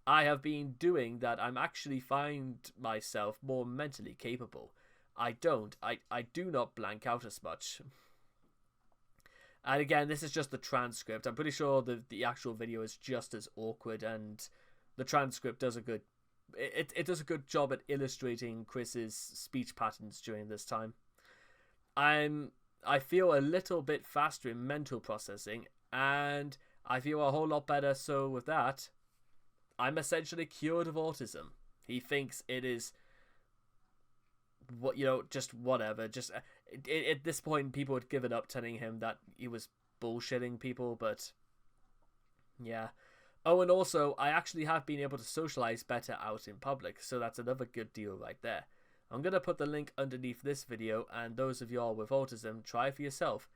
I have been doing that. I'm actually find myself more mentally capable. I do not blank out as much. And again, this is just the transcript. I'm pretty sure the actual video is just as awkward, and the transcript does a good it does a good job at illustrating Chris's speech patterns during this time. I feel a little bit faster in mental processing, and I feel a whole lot better. So with that, I'm essentially cured of autism. He thinks it is just whatever. Just at this point, people had given up telling him that he was bullshitting people, but yeah. Oh, and also, I actually have been able to socialize better out in public, so that's another good deal right there. I'm going to put the link underneath this video, and those of y'all with autism, try it for yourself.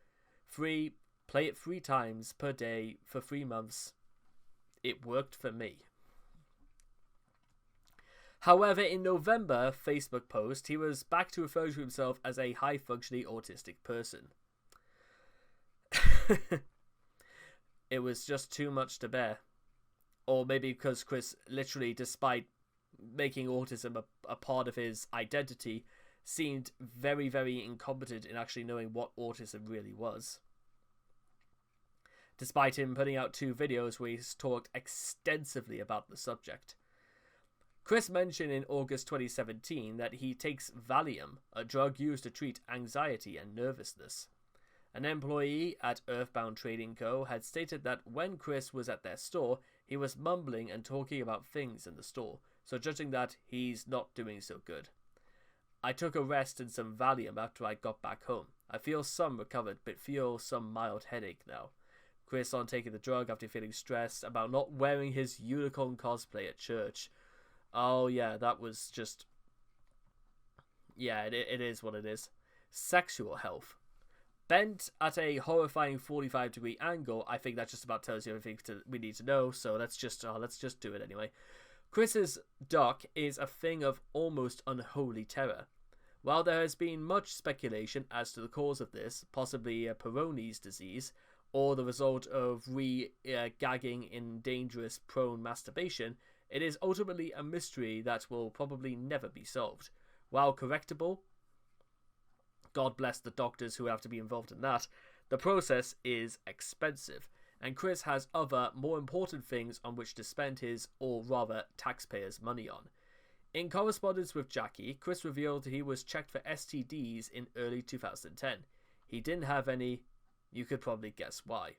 Play it 3 times per day for 3 months. It worked for me. However, in November Facebook post, he was back to refer to himself as a high-functioning autistic person. It was just too much to bear. Or maybe because Chris, literally, despite making autism a part of his identity, seemed very, very incompetent in actually knowing what autism really was. Despite him putting out 2 videos where he's talked extensively about the subject. Chris mentioned in August 2017 that he takes Valium, a drug used to treat anxiety and nervousness. An employee at Earthbound Trading Co. had stated that when Chris was at their store, he was mumbling and talking about things in the store, so judging that, he's not doing so good. I took a rest and some Valium after I got back home. I feel some recovered, but feel some mild headache now. Chris on taking the drug after feeling stressed about not wearing his unicorn cosplay at church. Oh yeah, that was just... Yeah, it is what it is. Sexual health. Bent at a horrifying 45-degree angle. I think that just about tells you everything we need to know, so let's just do it anyway. Chris's duck is a thing of almost unholy terror. While there has been much speculation as to the cause of this, possibly a Peyronie's disease, or the result of gagging in dangerous prone masturbation, it is ultimately a mystery that will probably never be solved. While correctable, God bless the doctors who have to be involved in that, the process is expensive, and Chris has other, more important things on which to spend his, or rather, taxpayers' money on. In correspondence with Jackie, Chris revealed he was checked for STDs in early 2010. He didn't have any. You could probably guess why.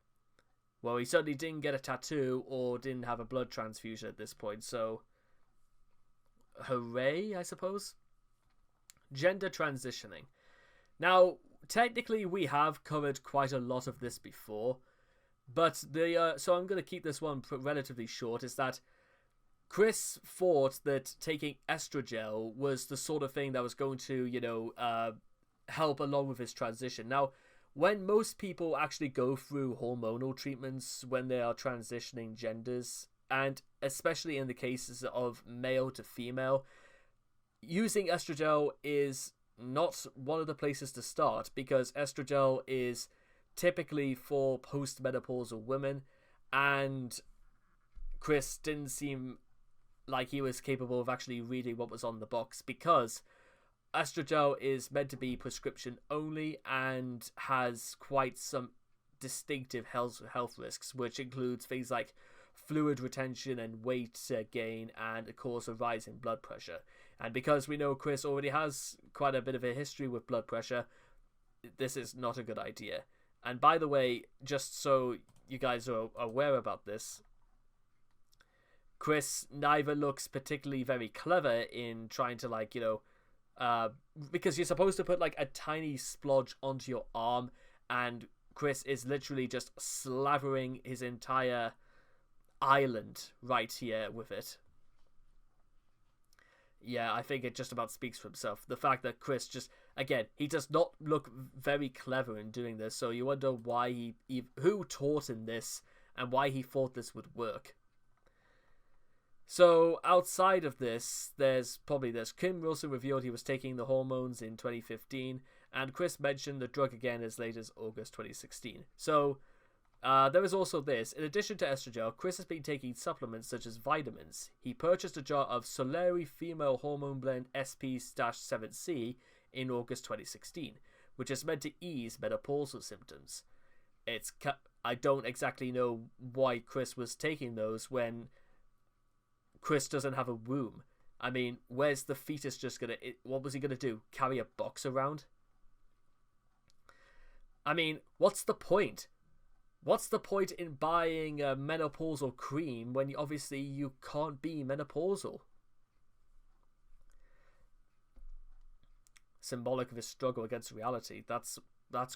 Well, he certainly didn't get a tattoo or didn't have a blood transfusion at this point, so... hooray, I suppose? Gender transitioning. Now, technically we have covered quite a lot of this before, but so I'm going to keep this one relatively short, is that Chris thought that taking estrogel was the sort of thing that was going to, help along with his transition. Now, when most people actually go through hormonal treatments when they are transitioning genders, and especially in the cases of male to female, using estrogel is not one of the places to start, because estrogel is typically for postmenopausal women, and Chris didn't seem like he was capable of actually reading what was on the box, because estrogel is meant to be prescription only and has quite some distinctive health risks, which includes things like fluid retention and weight gain, and cause a rise in blood pressure. And because we know Chris already has quite a bit of a history with blood pressure, this is not a good idea. And by the way, just so you guys are aware about this, Chris neither looks particularly very clever in trying to, like, because you're supposed to put like a tiny splodge onto your arm, and Chris is literally just slavering his entire island right here with it. Yeah, I think it just about speaks for himself. The fact that Chris just, again, he does not look very clever in doing this, so you wonder why who taught him this and why he thought this would work. So outside of this, there's Kim Wilson revealed he was taking the hormones in 2015, and Chris mentioned the drug again as late as August 2016. So there is also this. In addition to estrogel, Chris has been taking supplements such as vitamins. He purchased a jar of Solari Female Hormone Blend SP-7C in August 2016, which is meant to ease menopausal symptoms. I don't exactly know why Chris was taking those when Chris doesn't have a womb. I mean, where's the fetus just gonna... What was he gonna do? Carry a box around? I mean, what's the point? What's the point in buying a menopausal cream when obviously you can't be menopausal? Symbolic of his struggle against reality. That's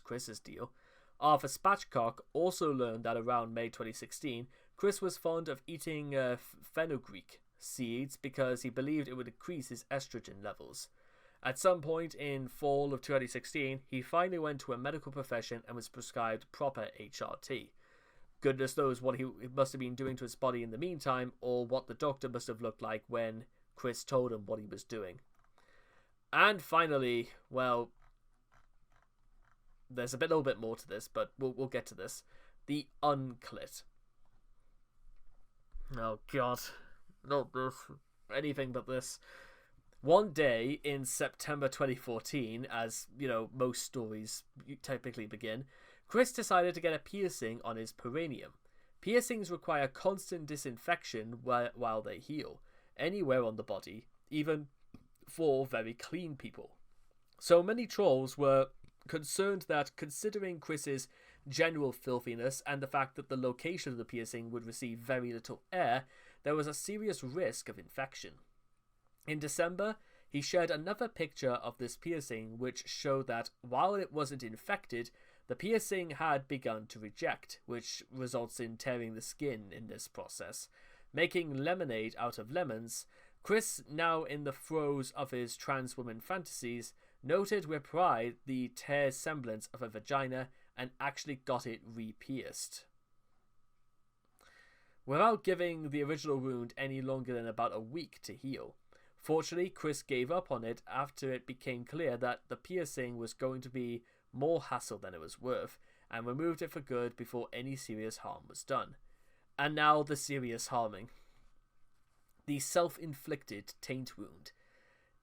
Chris's deal. Arthur Spatchcock also learned that around May 2016, Chris was fond of eating fenugreek seeds because he believed it would increase his estrogen levels. At some point in fall of 2016, he finally went to a medical profession and was prescribed proper HRT. Goodness knows what he must have been doing to his body in the meantime, or what the doctor must have looked like when Chris told him what he was doing. And finally, well, there's a little bit more to this, but we'll get to this. The unclit. Oh god, not this. Anything but this. One day in September 2014, as, most stories typically begin, Chris decided to get a piercing on his perineum. Piercings require constant disinfection while they heal, anywhere on the body, even for very clean people. So many trolls were concerned that, considering Chris's general filthiness and the fact that the location of the piercing would receive very little air, there was a serious risk of infection. In December, he shared another picture of this piercing which showed that, while it wasn't infected, the piercing had begun to reject, which results in tearing the skin in this process. Making lemonade out of lemons, Chris, now in the throes of his trans woman fantasies, noted with pride the tear semblance of a vagina and actually got it re-pierced. Without giving the original wound any longer than about a week to heal. Fortunately, Chris gave up on it after it became clear that the piercing was going to be more hassle than it was worth, and removed it for good before any serious harm was done. And now the serious harming. The self-inflicted taint wound.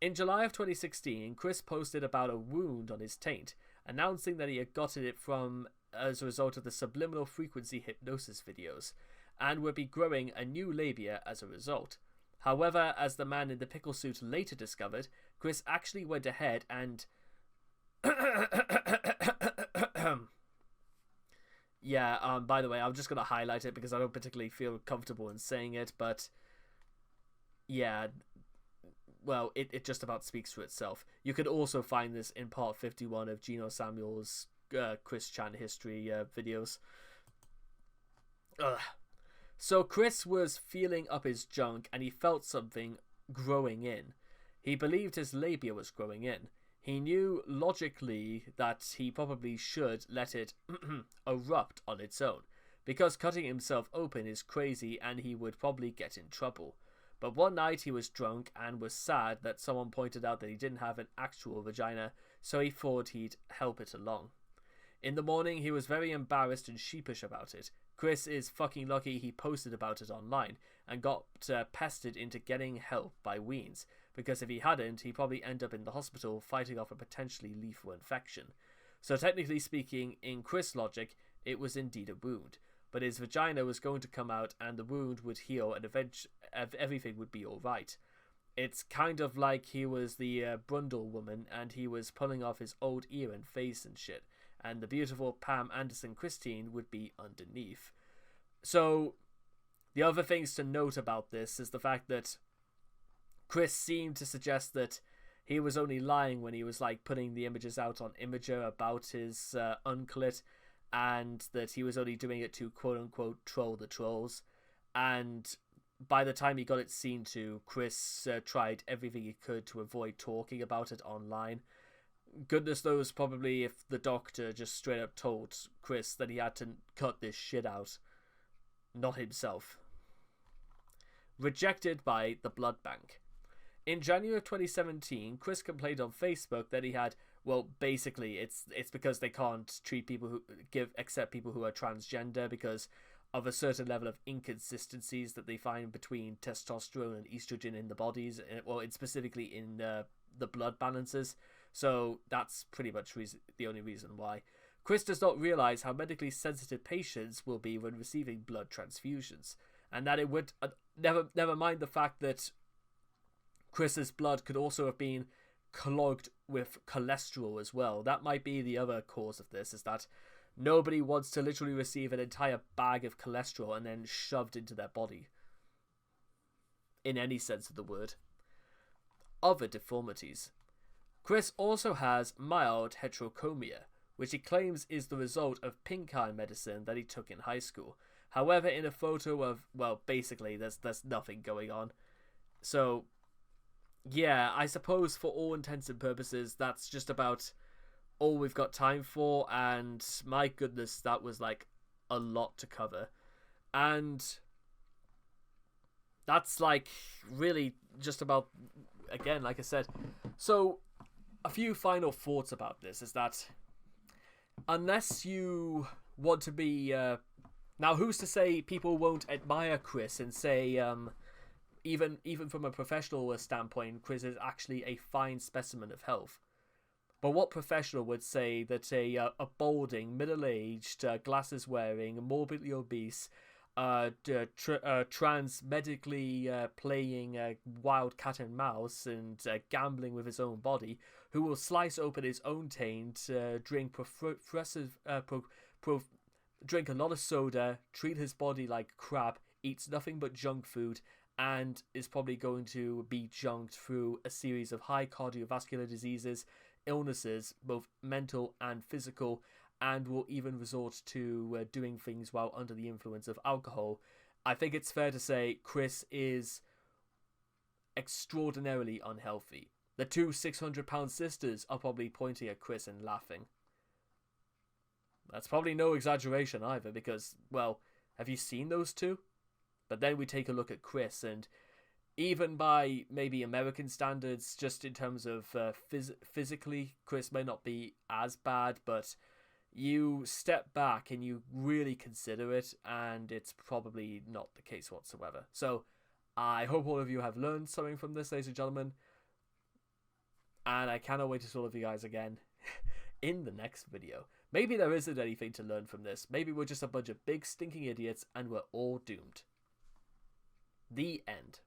In July of 2016, Chris posted about a wound on his taint, announcing that he had gotten it as a result of the subliminal frequency hypnosis videos, and would be growing a new labia as a result. However, as the man in the pickle suit later discovered, Chris actually went ahead and... by the way, I'm just going to highlight it because I don't particularly feel comfortable in saying it, but... yeah, well, it just about speaks for itself. You could also find this in part 51 of Gino Samuel's Chris Chan history videos. Ugh. So Chris was feeling up his junk and he felt something growing in. He believed his labia was growing in. He knew logically that he probably should let it erupt on its own, because cutting himself open is crazy and he would probably get in trouble. But one night he was drunk and was sad that someone pointed out that he didn't have an actual vagina, so he thought he'd help it along. In the morning he was very embarrassed and sheepish about it. Chris is fucking lucky he posted about it online and got pestered into getting help by Weens, because if he hadn't, he'd probably end up in the hospital fighting off a potentially lethal infection. So technically speaking, in Chris logic, it was indeed a wound. but his vagina was going to come out and the wound would heal and eventually everything would be alright. It's kind of like he was the Brundle woman and he was pulling off his old ear and face and shit, and the beautiful Pam Anderson Christine would be underneath. So the other things to note about this is the fact that Chris seemed to suggest that he was only lying when he was like putting the images out on Imager about his unclit, and that he was only doing it to quote unquote troll the trolls. And by the time he got it seen to, Chris tried everything he could to avoid talking about it online. Goodness knows probably if the doctor just straight up told Chris that he had to cut this shit out. Not himself. Rejected by the blood bank. In January of 2017, Chris complained on Facebook that he had, well, basically it's because they can't treat people who accept people who are transgender because of a certain level of inconsistencies that they find between testosterone and estrogen in the bodies, well, specifically in the blood balances. So that's pretty much the only reason why. Chris does not realize how medically sensitive patients will be when receiving blood transfusions, and that it would never mind the fact that Chris's blood could also have been clogged with cholesterol as well. That might be the other cause of this, is that nobody wants to literally receive an entire bag of cholesterol and then shoved into their body. In any sense of the word. Other deformities. Chris also has mild heterochromia, which he claims is the result of pink eye medicine that he took in high school. However, in a photo of, well, basically there's nothing going on. So yeah, I suppose for all intents and purposes, that's just about all we've got time for, and my goodness, that was like a lot to cover. And that's like really just about, again, like I said. So a few final thoughts about this is that unless you want to be now who's to say people won't admire Chris and say even from a professional standpoint, Chris is actually a fine specimen of health. But what professional would say that a balding, middle-aged, glasses-wearing, morbidly obese, trans medically playing wild cat and mouse and gambling with his own body, who will slice open his own taint, drink drink a lot of soda, treat his body like crap, eats nothing but junk food, and is probably going to be junked through a series of high cardiovascular diseases, illnesses, both mental and physical, and will even resort to doing things while under the influence of alcohol. I think it's fair to say Chris is extraordinarily unhealthy. The two 600-pound sisters are probably pointing at Chris and laughing. That's probably no exaggeration either, because, well, have you seen those two? But then we take a look at Chris, and even by maybe American standards, just in terms of physically, Chris may not be as bad, but you step back and you really consider it, and it's probably not the case whatsoever. So I hope all of you have learned something from this, ladies and gentlemen, and I cannot wait to see all of you guys again in the next video. Maybe there isn't anything to learn from this. Maybe we're just a bunch of big stinking idiots and we're all doomed. The end.